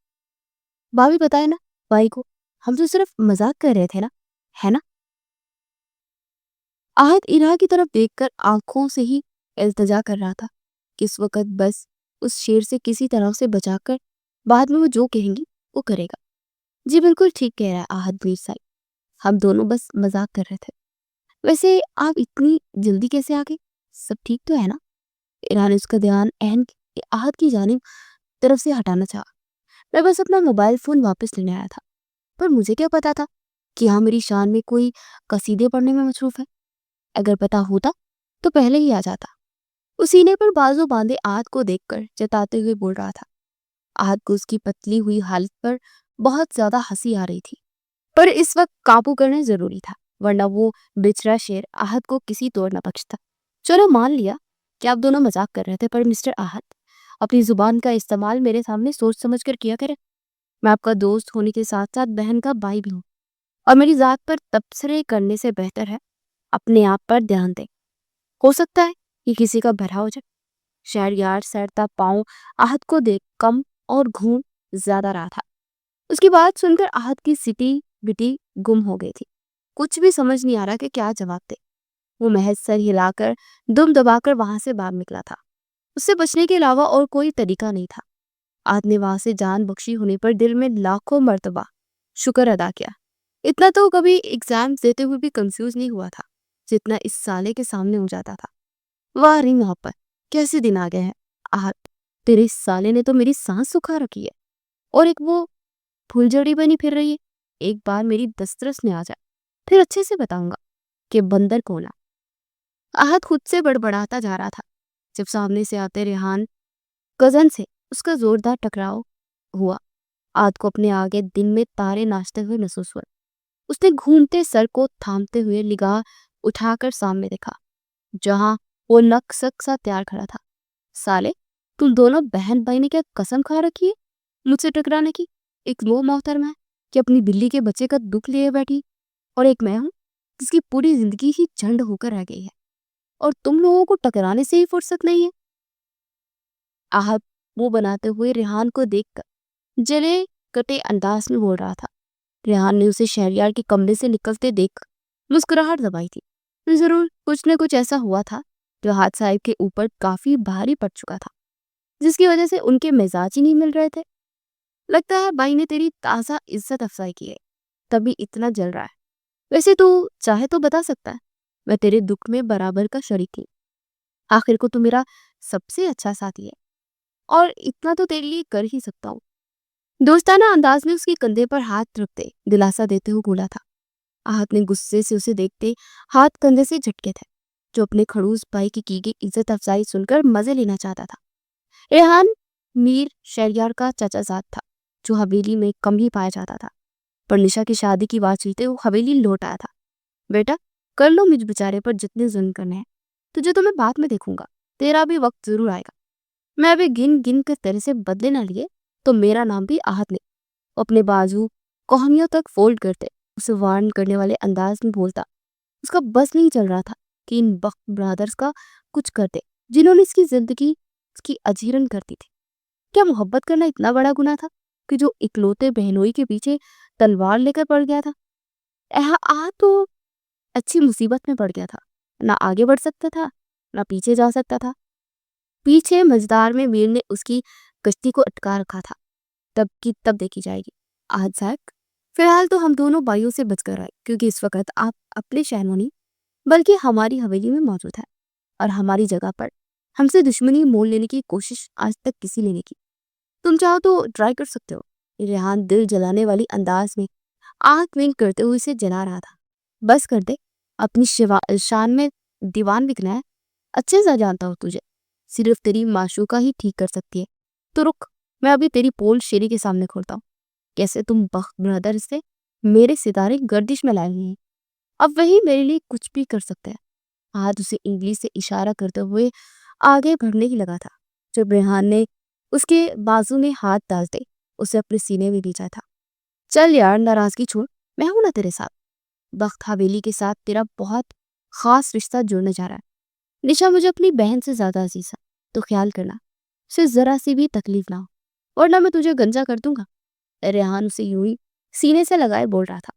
بھابھی بتائے نا بھائی کو، ہم تو صرف مذاق کر رہے تھے نا، ہے نا؟ آہت ارہا کی طرف دیکھ کر آنکھوں سے ہی التجا کر رہا تھا کہ اس وقت بس اس شیر سے کسی طرح سے بچا کر بعد میں وہ جو کہیں گی وہ کرے گا۔ جی بالکل ٹھیک کہہ رہا ہے آہت میر صاحب، ہم دونوں بس مذاق کر رہے تھے۔ ویسے آپ اتنی جلدی کیسے آ گئے، سب ٹھیک تو ہے نا؟ ارہا نے اس کا دھیان آہت کی جانب طرف سے ہٹانا چاہا۔ میں بس اپنا موبائل فون واپس لینے آیا تھا، پر مجھے کیا پتا تھا کہ یہاں میری شان میں کوئی قصیدے پڑھنے میں مصروف ہے، اگر پتا ہوتا تو پہلے ہی آ جاتا۔ وہ سینے پر بازو باندھے آہت کو دیکھ کر جتاتے ہوئے بول رہا تھا۔ آہت کو اس کی پتلی ہوئی حالت پر بہت زیادہ ہنسی آ رہی تھی، پر اس وقت قابو کرنا ضروری تھا، ورنہ وہ بچڑا شیر آہت کو کسی طور نہ بخشتا۔ چلو مان لیا کہ آپ دونوں مذاق کر رہے تھے، پر مسٹر آہت اپنی زبان کا استعمال میرے سامنے سوچ سمجھ کر کیا کرے۔ میں آپ کا دوست ہونے کے ساتھ ساتھ بہن کا بھائی بھی ہوں، اور میری ذات پر تبصرے کرنے سے بہتر ہے اپنے آپ پر دھیان دیں۔ ہو سکتا ہے کہ کسی کا بھلا ہو جائے۔ شہریار سیرتا پاؤں آہت کو دیکھ کم اور گھون زیادہ رہا تھا۔ اس کی بات سن کر آہت کی سٹی بٹی گم ہو گئی تھی۔ کچھ بھی سمجھ نہیں آ رہا کہ کیا جواب دے۔ وہ محض سر ہلا کر دم دبا کر وہاں سے باہر نکلا تھا۔ اس سے بچنے کے علاوہ اور کوئی طریقہ نہیں تھا۔ آہت نے وہاں سے جان بخشی ہونے پر دل میں لاکھوں مرتبہ شکر ادا کیا۔ اتنا تو کبھی ایگزام دیتے ہوئے بھی کنفیوز نہیں ہوا تھا جتنا اس سالے کے سامنے ہو جاتا تھا۔ واہ رہی محبت، کیسے دن آ گئے ہیں آہت، تیرے اس سالے نے تو میری سانس سکھا رکھی ہے، اور ایک وہ پھول جڑی بنی پھر رہی ہے۔ ایک بار میری دسترس میں آ جائے پھر اچھے سے بتاؤں گا کہ بندر کون ہے۔ آہت خود سے بڑبڑاتا جا رہا تھا جب سامنے سے آتے ریحان کزن سے اس کا زوردار ٹکراؤ ہوا۔ آہت کو اپنے آگے دن میں تارے ناچتے ہوئے محسوس ہوئے۔ اس نے گھومتے سر کو تھامتے ہوئے نگاہ اٹھا کر سامنے دیکھا جہاں وہ نک سک سا تیار کھڑا تھا۔ سالے، تم دونوں بہن بھائی نے کیا قسم کھا رکھی ہے مجھ سے ٹکرانے کی؟ ایک وہ محترمہ ہے کہ اپنی بلی کے بچے کا دکھ لیے بیٹھی، اور ایک میں ہوں جس کی پوری زندگی ہی جھنڈ ہو کر رہ گئی ہے، اور تم لوگوں کو ٹکرانے سے ہی فرصت نہیں ہے۔ آہت منہ بناتے ہوئے ریحان کو دیکھ کر جلے کٹے انداز میں بول رہا تھا۔ ریحان نے اسے شہریار کے کمرے سے نکلتے دیکھ مسکراہٹ دبائی تھی۔ ضرور کچھ نہ کچھ ایسا ہوا تھا جو آہت صاحب کے اوپر کافی بھاری پڑ چکا تھا، جس کی وجہ سے ان کے مزاج ہی نہیں مل رہے تھے۔ لگتا ہے بھائی نے تیری تازہ عزت افزائی کی ہے، تبھی اتنا جل رہا ہے۔ ویسے تو چاہے تو بتا سکتا ہے، میں تیرے دکھ میں برابر کا شریک ہوں۔ آخر کو تو میرا سب سے اچھا ساتھی ہے، اور اتنا تو تیرے لیے کر ہی سکتا ہوں۔ دوستانہ انداز میں اس کے کندھے پر ہاتھ رکھتے دلاسا دیتے ہوئے بولا تھا۔ آہت نے غصے سے اسے دیکھتے ہاتھ کندھے سے جھٹکے تھے، جو اپنے کھڑوس بھائی کی گئی عزت افزائی سن کر مزے لینا چاہتا تھا۔ ریحان میر شہریار کا چچا زاد تھا جو حویلی میں کم ہی پایا جاتا تھا، پر نشا کی شادی کی بات چلتے وہ حویلی لوٹ آیا تھا۔ بیٹا، کر لو مجھ بیچارے پر جتنے ظلم کرنے ہیں، تجھے تو میں بعد میں دیکھوں گا، تیرا بھی وقت ضرور آئے گا۔ میں ابھی گن گن کر تیرے سے بدلے نہ لیے تو میرا نام بھی آہت نہیں۔ اپنے بازو کوہنیوں تک فولڈ کرتے اسے وارن کرنے والے انداز میں بولتا۔ اس کا بس نہیں چل رہا تھا کہ ان بخت برادرز کا کچھ کر دے جنہوں نے اس کی زندگی اس کی اجیرن کر دی تھی۔ کیا محبت کرنا اتنا بڑا گناہ تھا کہ جو اکلوتے بہنوئی کے پیچھے تلوار لے کر پڑ گیا تھا؟ تو اچھی مصیبت میں پڑ گیا تھا، نہ آگے بڑھ سکتا تھا نہ پیچھے جا سکتا تھا۔ پیچھے مزدار میں میر نے اس کی کشتی کو اٹکا رکھا تھا، تب کی تب دیکھی جائے گی۔ آہت صاحب، فی الحال تو ہم دونوں بھائیوں سے بچ کر آئے، کیونکہ اس وقت آپ اپنے شہر میں نہیں بلکہ ہماری حویلی میں موجود ہے، اور ہماری جگہ پر ہم سے دشمنی مول لینے کی کوشش آج تک کسی نے نہیں کی۔ تم چاہو تو ٹرائی کر سکتے ہو۔ ریحان دل جلانے والی انداز میں آنکھ ونک کرتے ہوئے اسے جلا رہا تھا۔ بس کر دے، اپنی شان میں دیوان بکنا ہے، اچھے سے جانتا ہوں تجھے، صرف تیری معشوقہ ہی ٹھیک کر سکتی ہے۔ تو رک، میں ابھی تیری پول شیری کے سامنے کھولتا ہوں، کیسے تم بخت برادر سے میرے ستارے گردش میں لائے ہوئے ہیں۔ اب وہی میرے لیے کچھ بھی کر سکتے ہیں۔ آج اسے انگلی سے اشارہ کرتے ہوئے آگے بڑھنے ہی لگا تھا جب ریحان نے اس کے بازو میں ہاتھ ڈال دے اسے اپنے سینے میں بھیجا تھا۔ چل یار، ناراضگی چھوڑ، میں ہوں نا تیرے ساتھ۔ بخت حویلی کے ساتھ تیرا بہت خاص رشتہ جڑنے جا رہا ہے۔ نشا مجھے اپنی بہن سے زیادہ عزیز ہے، تو خیال کرنا اسے ذرا سی بھی تکلیف نہ ہو، ورنہ میں تجھے گنجا کر دوں گا۔ ریحان اسے یوں ہی سینے سے لگائے بول رہا تھا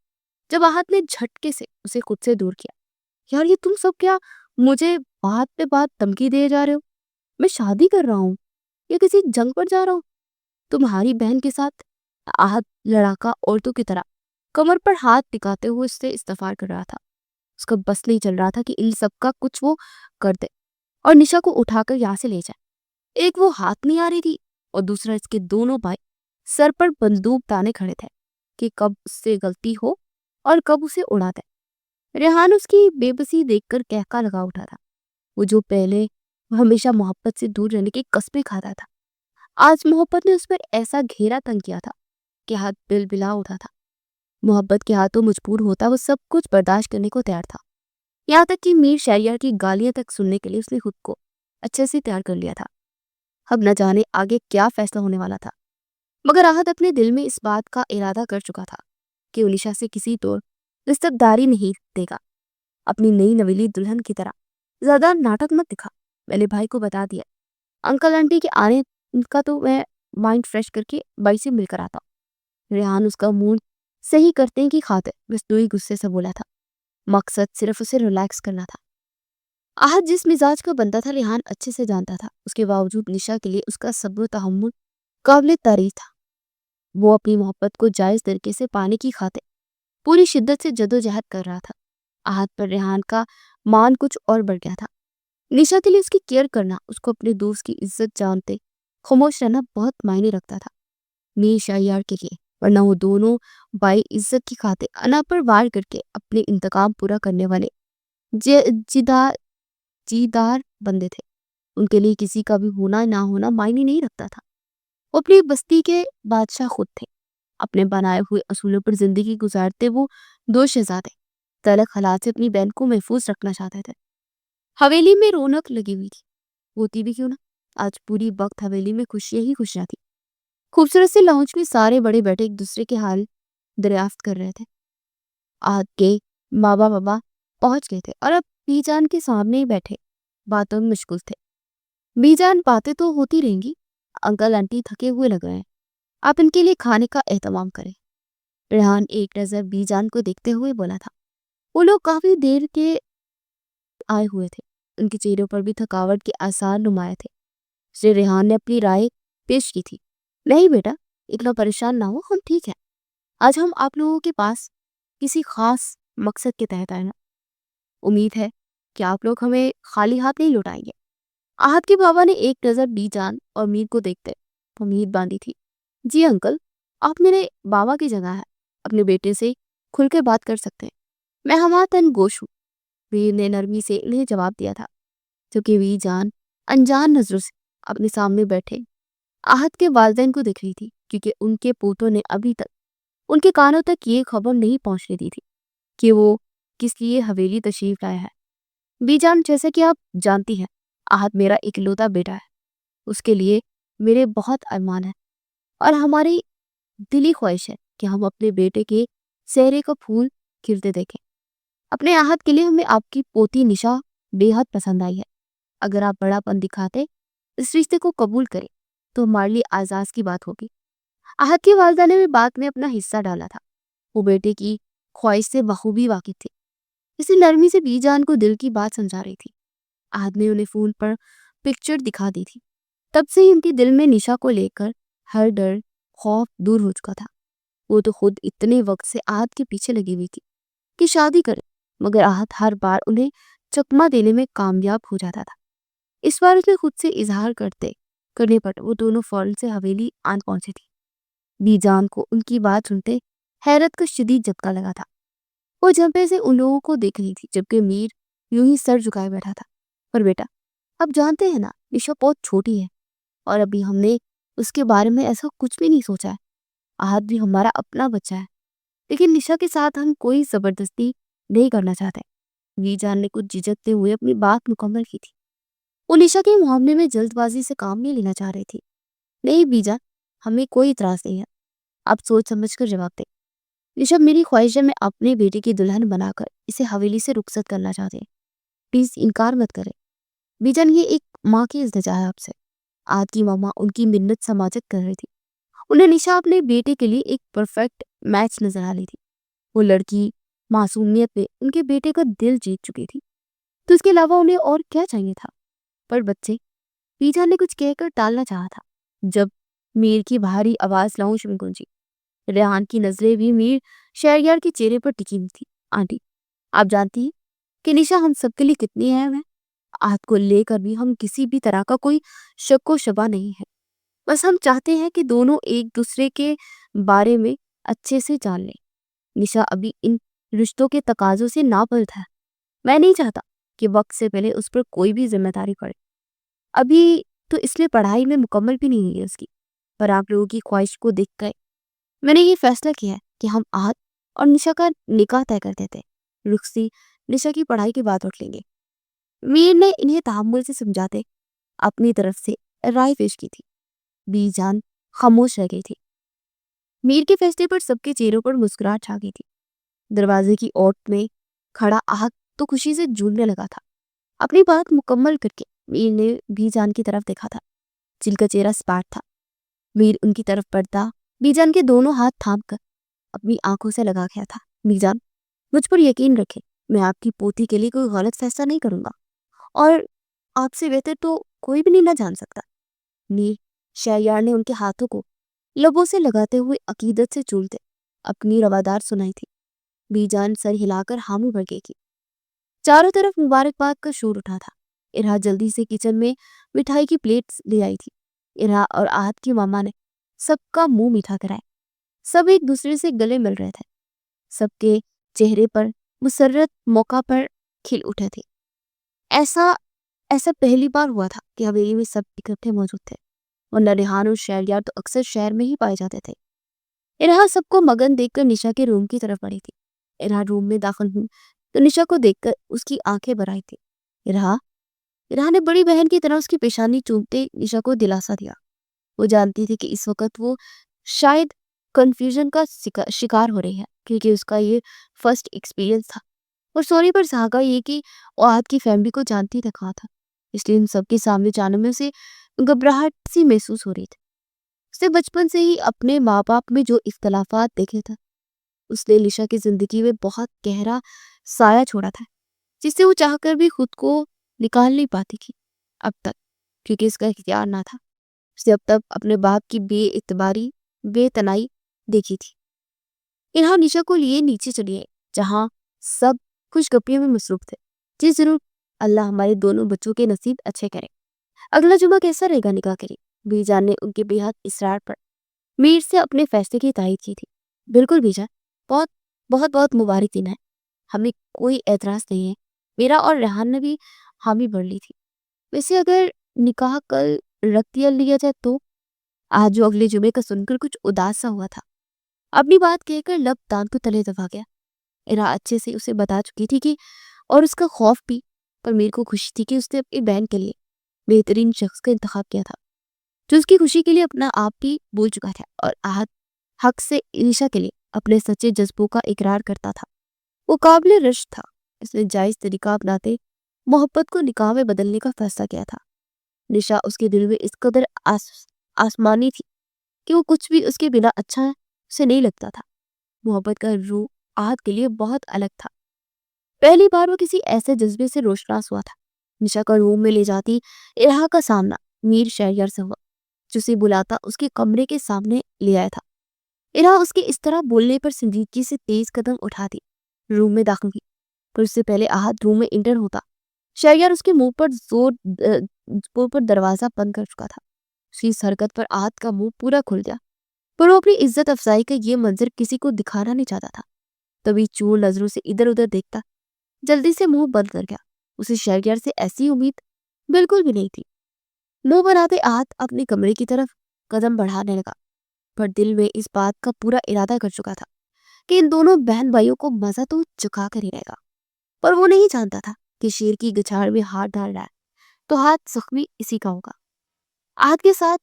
جب آہت نے جھٹکے سے اسے خود سے دور کیا۔ یار، یہ تم سب کیا مجھے بات پہ بات دھمکی دے جا رہے ہو؟ میں شادی کر رہا ہوں یا کسی جنگ پر جا رہا ہوں تمہاری بہن کے ساتھ؟ آہت لڑاکا عورتوں کی طرح کمر پر ہاتھ ٹکاتے ہوئے اس سے استغفار کر رہا تھا۔ اس کا بس نہیں چل رہا تھا کہ ان سب کا کچھ وہ کر دے اور نشا کو اٹھا کر یہاں سے لے جائے۔ ایک وہ ہاتھ نہیں آ رہی تھی، اور دوسرا اس کے دونوں بھائی سر پر بندوق تانے کھڑے تھے کہ کب اس سے غلطی ہو اور کب اسے اڑا دے۔ ریحان اس کی بے بسی دیکھ کر کہکا لگا اٹھا تھا۔ وہ جو پہلے ہمیشہ محبت سے دور رہنے کی قسمیں کھاتا تھا، آج محبت نے اس پر ایسا گھیرا تنگ کیا تھا کہ ہاتھ بل بلا اٹھا تھا۔ محبت کے ہاتھوں مجبور ہوتا وہ سب کچھ برداشت کرنے کو تیار تھا، یہاں تک کہ میر شہریار کی گالیاں تک سننے کے لیے اس نے خود کو اچھے سے تیار کر لیا تھا۔ اب نہ جانے آگے کیا فیصلہ ہونے والا تھا، مگر آہت اپنے دل میں اس بات کا ارادہ کر چکا تھا کہ وہ نشا سے کسی طور رشتہ داری نہیں دے گا، اپنی نئی نویلی دلہن کی طرح زیادہ ناٹک مت دکھا، میں نے بھائی کو بتا دیا۔ انکل آنٹی کے آنے کا تو میں مائنڈ فریش کر کے بائی سے مل کر آتا ہوں۔ ریحان اس کا موڈ صحیح کرتے کی خاطر بس دوئی غصے سے بولا تھا، مقصد صرف اسے ریلیکس کرنا تھا۔ آہت جس مزاج کا بندہ تھا ریحان اچھے سے جانتا تھا، اس کے باوجود نشا کے لیے اس کا صبر و تحمل قابل تعریف تھا۔ وہ اپنی محبت کو جائز طریقے سے پانے کی خاطر پوری شدت سے جدوجہد کر رہا تھا۔ آہت پر ریحان کا مان کچھ اور بڑھ گیا تھا۔ نشا کے لیے اس کی کیئر کرنا، اس کو اپنے دوست کی عزت جانتے خاموش رہنا بہت معنی رکھتا تھا میر شہریار کے لیے، ورنہ وہ دونوں بائی عزت کی خاطر انا پر وار کر کے اپنے انتقام پورا کرنے والے جیدار بندے تھے۔ ان کے لیے کسی کا بھی ہونا نہ ہونا معنی نہیں رکھتا تھا۔ وہ اپنی بستی کے بادشاہ خود تھے، اپنے بنائے ہوئے اصولوں پر زندگی گزارتے وہ دو شہزادے تلخ حالات سے اپنی بہن کو محفوظ رکھنا چاہتے تھے۔ حویلی میں رونق لگی ہوئی تھی، ہوتی بھی کیوں نہ، آج پوری وقت حویلی میں خوشیاں ہی خوشیاں تھی۔ خوبصورت سے لاؤنج میں سارے بڑے بیٹھے ایک دوسرے کے حال دریافت کر رہے تھے۔ آہت کے بابا پہنچ گئے تھے اور اب بی جان کے سامنے ہی بیٹھے باتوں میں مشغول تھے۔ بی جان، باتیں تو ہوتی رہیں گی، انکل آنٹی تھکے ہوئے لگ رہے ہیں، آپ ان کے لیے کھانے کا اہتمام کریں۔ ریحان ایک نظر بی جان کو دیکھتے ہوئے بولا تھا۔ وہ لوگ کافی دیر کے آئے ہوئے تھے، ان کے چہروں پر بھی تھکاوٹ کے آثار نمایاں تھے۔ اسے ریحان نے اپنی رائے پیش کی تھی۔ نہیں بیٹا، اتنا پریشان نہ ہو، ہم ٹھیک ہیں۔ آج ہم آپ لوگوں کے پاس کسی خاص مقصد کے تحت آئے نا، امید ہے کہ آپ لوگ ہمیں خالی ہاتھ نہیں لوٹائیں گے۔ آہت کے بابا نے ایک نظر بی جان اور میر کو دیکھتے امید باندھی تھی۔ جی انکل، آپ میرے بابا کی جگہ ہے، اپنے بیٹے سے کھل کے بات کر سکتے ہیں، میں ہمارا تن گوش ہوں۔ ویر نے نرمی سے انہیں جواب دیا تھا، کیونکہ وی جان انجان نظروں سے اپنے سامنے بیٹھے آہت کے والدین کو دیکھ رہی تھی، کیونکہ ان کے پوتوں نے ابھی تک ان کے کانوں تک یہ خبر نہیں پہنچنے دی تھی کہ وہ کس لیے حویلی تشریف لایا ہے۔ بی جان، جیسا کہ آپ جانتی ہیں، آہت میرا اکلوتا بیٹا ہے، اس کے لیے میرے بہت ارمان ہے اور ہماری دلی خواہش ہے کہ ہم اپنے بیٹے کے چہرے کا پھول کھلتے دیکھیں۔ اپنے آہت کے لیے ہمیں آپ کی پوتی نشا بے حد پسند آئی ہے۔ اگر آپ بڑا پن دکھاتے اس رشتے کو قبول کریں تو ہمارے لیے اعزاز کی بات ہوگی۔ آہت کی والدہ نے بھی بات میں اپنا حصہ ڈالا تھا، وہ بیٹے کی خواہش سے بخوبی واقف تھی، اسی نرمی سے بی جان کو دل کی بات سمجھا رہی تھی۔ آہت نے انہیں فون پر پکچر دکھا دی تھی، تب سے ہی ان کے دل میں نشا کو لے کر ہر ڈر خوف دور ہو چکا تھا۔ وہ تو خود اتنے وقت سے آہت کے پیچھے لگی ہوئی تھی کہ شادی کرے، مگر آہت ہر بار انہیں چکما دینے میں کامیاب ہو جاتا تھا۔ اس بار اس نے خود سے اظہار کرنے پر وہ دونوں فوراً سے حویلی آن پہنچے تھی۔ بی جان کو ان کی بات سنتے حیرت کا شدید جھٹکا لگا تھا۔ وہ جھپے سے ان لوگوں کو دیکھ رہی تھی، جبکہ میر یوں ہی سر جھکائے بیٹھا تھا۔ پر بیٹا، اب جانتے ہیں نا، نشا بہت چھوٹی ہے اور ابھی ہم نے اس کے بارے میں ایسا کچھ بھی نہیں سوچا ہے۔ آہت بھی ہمارا اپنا بچہ ہے، لیکن نشا کے ساتھ ہم کوئی زبردستی نہیں کرنا چاہتے۔ بی جان نے کچھ جھجکتے ہوئے اپنی بات مکمل کی تھی۔ وہ نشا کے معاملے میں جلد بازی سے کام نہیں لینا چاہ رہی تھی۔ نہیں بی جان، ہمیں کوئی اعتراض نہیں ہے، آپ سوچ سمجھ کر جواب دیں۔ نشا، میری خواہش ہے میں اپنے بیٹے کی دلہن بنا کر اسے حویلی سے رخصت کرنا چاہتے ہیں، پلیز انکار مت کریں۔ بی جان، یہ ایک ماں کی التجا ہے آپ سے۔ آج کی ماما ان کی منت سماجت کر رہی تھی۔ انہیں نشا اپنے بیٹے کے لیے ایک پرفیکٹ میچ نظر آ رہی تھی۔ وہ لڑکی معصومیت میں ان کے بیٹے کا دل جیت چکی تھی، تو اس کے علاوہ انہیں اور کیا چاہیے تھا؟ پر بچے، بی جان نے کچھ کہہ کر ٹالنا چاہا تھا جب میر کی بھاری آواز لاؤنج میں گونجی۔ ریحان کی نظریں بھی میر شہریار کے چہرے پر ٹکی ہوئی تھی۔ آنٹی، آپ جانتی ہیں کہ نشا ہم سب کے لیے کتنی اہم ہے۔ آہت کو لے کر بھی ہم کسی بھی طرح کا کوئی شک و شبہ نہیں ہے، بس ہم چاہتے ہیں کہ دونوں ایک دوسرے کے بارے میں اچھے سے جان لیں۔ نشا ابھی ان رشتوں کے تقاضوں سے ناپرد ہے۔ میں نہیں چاہتا کہ وقت سے پہلے اس پر کوئی بھی ذمہ داری پڑے۔ ابھی تو اس نے پڑھائی میں مکمل بھی نہیں ہوئی ہے اس کی، پر آپ لوگوں کی خواہش کو دیکھ کر میں نے یہ فیصلہ کیا ہے کہ ہم آہت اور نشا کا نکاح طے کر دیتے، رخصتی نشا کی پڑھائی کے بعد اٹھ لیں گے۔ میر نے انہیں تحمل سے سمجھاتے اپنی طرف سے رائے پیش کی تھی۔ بی جان خاموش رہ گئی تھی۔ میر کے فیصلے پر سب کے چہروں پر مسکراہٹ چھا گئی تھی۔ دروازے کی اوٹ میں کھڑا آہت تو خوشی سے جھولنے لگا تھا۔ اپنی بات مکمل کر کے میر نے بی جان کی طرف دیکھا تھا، جن کا چہرہ سپاٹ تھا۔ میر ان کی طرف بڑھتا بی جان کے دونوں ہاتھ تھام کر اپنی آنکھوں سے لگا گیا تھا۔ بی جان، مجھ پر یقین رکھیں، میں آپ کی پوتی کے لیے کوئی غلط فیصلہ نہیں کروں گا، اور آپ سے بہتر تو کوئی بھی نہیں نہ جان سکتا۔ میر شہریار نے ان کے ہاتھوں کو لبوں سے لگاتے ہوئے عقیدت سے چولتے اپنی روادار سنائی تھی۔ بی جان سر ہلا کر حامی بھر گئی تھی۔ چاروں طرف مبارکباد کا شور اٹھا تھا۔ ارہا جلدی سے کچن میں مٹھائی کی پلیٹس لے آئی تھی۔ ارہا اور آہت کی ماما نے سب کا منہ میٹھا کرایا۔ سب ایک دوسرے سے گلے مل رہے تھے۔ سب کے چہرے پر مسرت موقع پر کھل اٹھے تھے۔ ایسا پہلی بار ہوا تھا کہ حویلی میں سب اکٹھے موجود تھے، ورنہ ریحان اور شہریار تو اکثر شہر میں ہی پائے جاتے تھے۔ ارہا سب کو مگن دیکھ کر نشا کے روم کی طرف بڑھی تھی۔ ارہا روم میں داخل ہوئی تو نشا کو دیکھ کر اس کی آنکھیں بھر آئی تھی۔ ارہا نے بڑی بہن کی طرح اس کی پیشانی چومتے نشا کو دلاسا دیا۔ وہ جانتی تھی کہ اس وقت وہ شاید کنفیوژن کا شکار ہو رہی ہے، کیونکہ اس کا یہ فرسٹ ایکسپیرینس تھا، اور سوری پر سہاگا یہ کہ وہ آہت کی فیملی کو جانتی رکھا تھا، اس لیے ان سب کے سامنے جانے میں اسے گھبراہٹ سی محسوس ہو رہی تھی۔ اس نے بچپن سے ہی اپنے ماں باپ میں جو اختلافات دیکھے تھے، اس نے نشا کی زندگی میں بہت گہرا سایہ چھوڑا تھا، جس سے وہ چاہ کر بھی خود کو نکال نہیں پاتی تھی اب تک، کیونکہ اس کا اختیار نہ تھا۔ اس نے اب تک اپنے باپ کی بے اعتباری، بے تنائی دیکھی تھی۔ ارہا نشا کو لیے نیچے چلی آئی، جہاں سب خوش گپیوں میں مصروف تھے۔ جی ضرور، اللہ ہمارے دونوں بچوں کے نصیب اچھے کرے۔ اگلا جمعہ کیسا رہے گا نکاح کے لیے؟ بی جان نے ان کے بے حد اصرار پر میر سے اپنے فیصلے کی تائید کی تھی۔ بالکل بی جان، بہت بہت بہت مبارک دن ہے، ہمیں کوئی اعتراض نہیں ہے۔ میرا اور ریحان نے بھی حامی بھر لی تھی۔ ویسے اگر نکاح کل رکھ لیا جائے تو؟ آج جو اگلے جمعے کا سن کر کچھ اداس سا ہوا تھا، اپنی بات کہہ کر لب دانت کو تلے دبا گیا۔ ارہا اچھے سے اسے بتا چکی تھی کہ، اور اس کا خوف بھی، پر میر کو خوشی تھی کہ اس نے اپنی بہن کے لیے بہترین شخص کا انتخاب کیا تھا، جو اس کی خوشی کے لیے اپنا آپ بھی بھول چکا تھا، اور آہت حق سے نشا کے لیے اپنے سچے جذبوں کا اقرار کرتا تھا۔ وہ قابل رشک تھا۔ اس نے جائز طریقہ اپناتے محبت کو نکاح میں بدلنے کا فیصلہ کیا تھا۔ نشا اس کے دل میں اس قدر آسمانی تھی کہ وہ کچھ بھی اس کے بنا اچھا اسے نہیں لگتا تھا۔ محبت کا روح آہت کے لیے بہت الگ تھا۔ پہلی بار وہ کسی ایسے جذبے سے روشناس ہوا تھا۔ نشا کا روم میں لے جاتی ارہا کا سامنا میر شہریار سے ہوا، جسے بلاتا اس کے کمرے کے سامنے لے آیا تھا۔ ارہا اس کے اس طرح بولنے پر سنجیدگی سے تیز قدم اٹھاتی روم میں داخل ہوئی، پر اس سے پہلے آہت روم میں انٹر ہوتا شہریار اس کے منہ پر زور پر دروازہ بند کر چکا تھا۔ اس کی اس حرکت پر آہت کا منہ پورا کھل گیا، پر وہ اپنی عزت افزائی کا یہ منظر کسی کو دکھانا نہیں چاہتا تھا۔ تبھی چور نظروں سے ادھر ادھر دیکھتا جلدی سے منہ بند کر گیا۔ اسے شہریار سے ایسی امید بالکل بھی نہیں تھی۔ منہ بناتے آہت اپنے کمرے کی طرف قدم بڑھانے لگا، پر دل میں اس بات کا پورا ارادہ کر چکا تھا کہ ان دونوں بہن بھائیوں کو مزہ تو چکھا کر ہی رہے گا، پر وہ نہیں جانتا تھا کہ شیر کی گچھاڑ میں ہاتھ ڈال رہا ہے تو ہاتھ زخمی اسی کا ہوگا۔ آہت کے ساتھ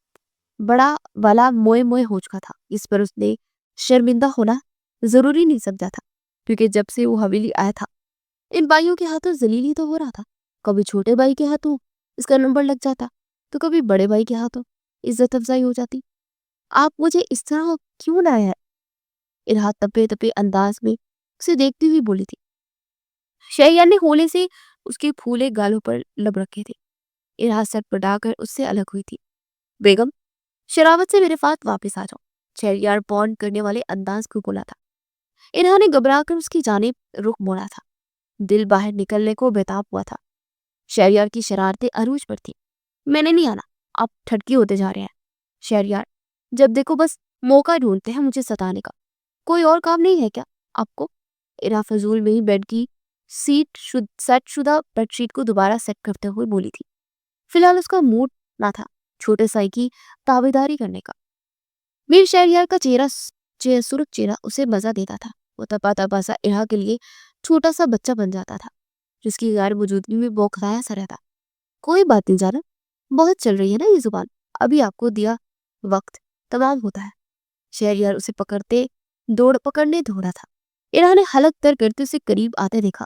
بڑا والا موئے موئے ہو چکا تھا، اس پر اس نے شرمندہ ہونا ضروری نہیں سمجھا تھا، کیونکہ جب سے وہ حویلی آیا تھا ان بھائیوں کے ہاتھوں ذلیل ہی تو ہو رہا تھا۔ کبھی چھوٹے بھائی کے ہاتھوں اس کا نمبر لگ جاتا تو کبھی بڑے بھائی کے ہاتھوں عزت افزائی ہو جاتی۔ آپ مجھے اس طرح کیوں لائے ہیں؟ ارہا تپے تپے انداز میں اسے دیکھتی ہوئی بولی تھی۔ شہریار نے ہولے سے اس کے پھولے گالوں پر لب رکھے تھے۔ ارہا سر پڑا کر اس سے الگ ہوئی تھی۔ بیگم، شراوت سے میرے ساتھ واپس آ جاؤ، شہریار پون کرنے والے انداز کو بولا تھا۔ ارہا نے گھبرا کر اس کی جانب رخ موڑا تھا، دل باہر نکلنے کو بےتاب ہوا تھا۔ شہریار کی شرارتیں عروج پر تھی۔ میں نے نہیں آنا، آپ ٹھٹکی ہوتے جا رہے ہیں۔ شہریار، جب دیکھو بس موقع ڈھونڈتے ہیں مجھے ستانے کا، کوئی اور کام نہیں ہے کیا آپ کو؟ ارہا فضول میں ہی بیڈ کی سیٹ شدہ بیڈ شیٹ کو دوبارہ سیٹ کرتے ہوئے بولی تھی۔ فی الحال اس کا موڈ نہ تھا چھوٹے سائی کی تابیداری کرنے کا۔ میر شہریار کا سرخ چہرہ اسے مزہ دیتا تھا۔ وہ تپا تپا سا ارہا کے لیے چھوٹا سا بچہ بن جاتا تھا، جس کی غیر موجودگی میں بوکھلایا سا رہتا۔ کوئی بات نہیں جانا، بہت چل رہی ہے نا یہ زبان، ابھی آپ کو دیا وقت تمام ہوتا ہے۔ شہریار اسے پکڑنے دوڑا تھا۔ ارہا نے حلق تر کرتے اسے قریب آتے دیکھا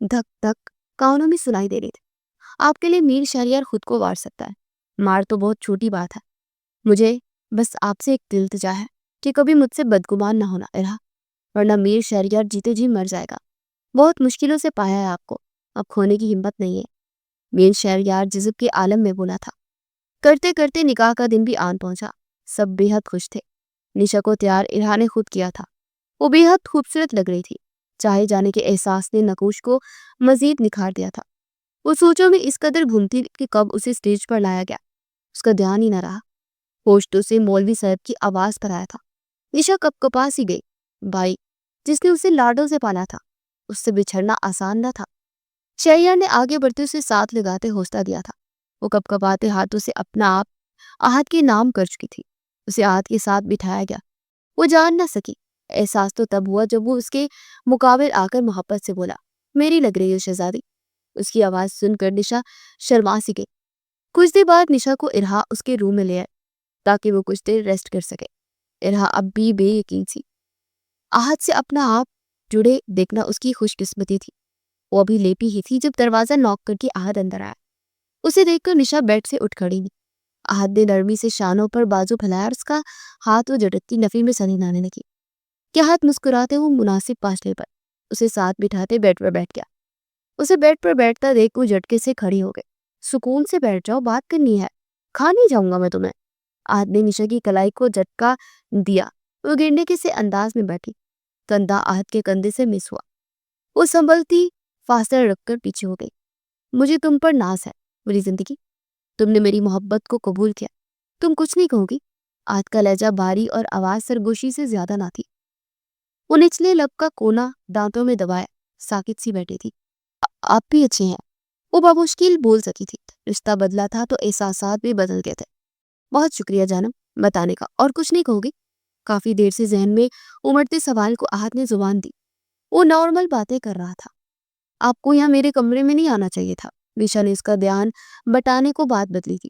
دھک دھک کانوں میں سنائی دے رہی تھی۔ آپ کے لیے میر شہریار خود کو وار سکتا ہے، مار تو بہت چھوٹی بات ہے۔ مجھے بس آپ سے ایک التجا ہے کہ کبھی مجھ سے بدگمان نہ ہونا ارہا، ورنہ میر شہریار جیتے جی مر جائے گا۔ بہت مشکلوں سے پایا ہے آپ کو، اب کھونے کی ہمت نہیں ہے۔ میر شہریار جذب کے عالم میں بولا تھا۔ کرتے کرتے نکاح کا دن بھی آن پہنچا۔ سب بے حد خوش تھے۔ نشا کو تیار ارہا نے خود کیا تھا۔ وہ بے حد خوبصورت لگ رہی تھی۔ چاہے جانے کے احساس نے نقوش کو مزید نکھار دیا تھا۔ وہ سوچوں میں اس قدر گھومتی کہ کب اسے سٹیج پر لایا گیا، اس کا دھیان ہی نہ رہا۔ ہوشتوں سے مولوی صاحب کی آواز پر آیا تھا۔ نشا کپ کپا سی گئی۔ بھائی جس نے اسے لاڈوں سے پالا تھا، اس سے بچھڑنا آسان نہ تھا۔ شہریار نے آگے بڑھتے اسے ساتھ لگاتے حوصلہ دیا تھا۔ وہ کپ کپاتے ہاتھوں سے اپنا آپ آہت کے نام کر چکی تھی۔ اسے آہت کے ساتھ بٹھایا گیا۔ وہ جان نہ سکی۔ احساس تو تب ہوا جب وہ اس کے مقابل آ کر محبت سے بولا، میری لگ رہی ہو شہزادی۔ اس کی آواز سن کر نشا شرما سی گئی۔ کچھ دیر بعد نشا کو ارہا اس کے روم میں لے آئے تاکہ وہ کچھ دیر ریسٹ کر سکے۔ ارہا اب بھی بے یقین سی۔ آہت سے اپنا آپ جڑے دیکھنا اس کی خوش قسمتی تھی۔ وہ ابھی لیٹی ہی تھی جب دروازہ نوک کر کے آہت اندر آیا۔ اسے دیکھ کر نشا بیڈ سے اٹھ کھڑی ہوئی۔ آہت نے نرمی سے شانوں پر بازو پھیلایا اور اس کا ہاتھ وہ جھٹکتی نفی میں سنی لانے لگی کہ ہاتھ مسکراتے ہوئے مناسب فاصلے پر اسے ساتھ بٹھاتے بیڈ پر بیٹھ گیا۔ اسے بیڈ پر بیٹھتا دیکھ وہ جھٹکے سے کھڑی ہو گئی۔ سکون سے بیٹھ جاؤ، بات کرنی ہے، کھا نہیں جاؤں گا میں تمہیں۔ آہت نے نشا کی کلائی کو جھٹکا دیا۔ وہ گرنے کے سے انداز میں بیٹھی۔ کندھا آہت کے کندھے سے مس ہوا۔ وہ سنبھلتی فاصلہ رکھ کر پیچھے ہو گئی۔ مجھے تم پر ناز ہے میری زندگی، تم نے میری محبت کو قبول کیا، تم کچھ نہیں کہو گی؟ آہت کا لہجہ بھاری اور آواز سرگوشی سے زیادہ نہ تھی۔ وہ نچلے لب کا کونا دانتوں میں دبائے ساکت سی بیٹھی تھی۔ آپ بھی اچھے ہیں، وہ بمشکل بول سکی تھی۔ رشتہ بدلا تھا تو احساسات بھی بدل گئے تھے۔ بہت شکریہ جانم بتانے کا، اور کچھ نہیں کہو گی؟ کافی دیر سے ذہن میں امڑتے سوال کو آہت نے زبان دی۔ وہ نارمل باتیں کر رہا تھا۔ آپ کو یہاں میرے کمرے میں نہیں آنا چاہیے تھا۔ نشا نے اس کا دھیان بٹانے کو بات بدلی تھی۔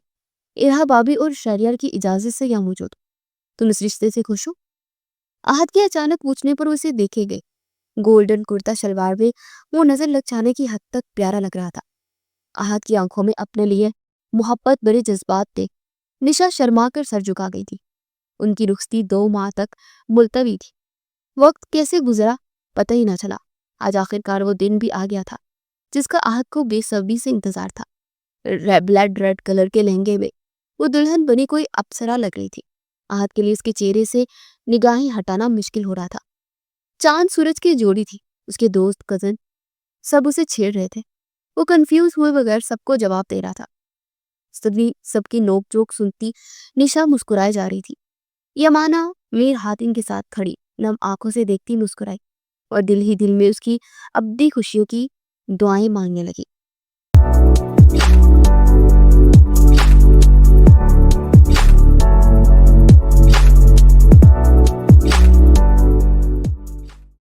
ارہا بابی اور شہریار کی اجازت سے یہاں موجود ہو۔ تم اس رشتے سے خوش ہو؟ آہت کے اچانک پوچھنے پر اسے دیکھے گئے۔ گولڈن کرتا شلوار میں وہ نظر لچانے کی حد تک پیارا لگ رہا تھا۔ آہت کی آنکھوں میں اپنے لیے محبت بڑے جذبات تھے۔ نشا شرما کر سر جھکا گئی تھی۔ ان کی رخصتی 2 ماہ تک ملتوی تھی۔ وقت کیسے گزرا پتہ ہی نہ چلا۔ آج آخرکار وہ دن بھی آ گیا تھا جس کا آہت کو بے صبری سے انتظار تھا۔ بلیڈ ریڈ کلر کے لہنگے میں وہ دلہن بنی کوئی اپسرا لگ رہی تھی۔ آہت کے لیے اس کے چہرے سے نگاہیں ہٹانا مشکل ہو رہا تھا۔ چاند سورج کی جوڑی تھی۔ اس کے دوست کزن سب اسے چھیڑ رہے تھے۔ وہ کنفیوز ہوئے بغیر سب کو جواب دے رہا تھا۔ سب کی نوک جوک سنتی نشا مسکرائے جا رہی تھی۔ یمانہ میر ہاتھن کے ساتھ کھڑی نم آنکھوں سے دیکھتی مسکرائی اور دل ہی دل میں اس کی ابدی خوشیوں کی دعائیں مانگنے لگی۔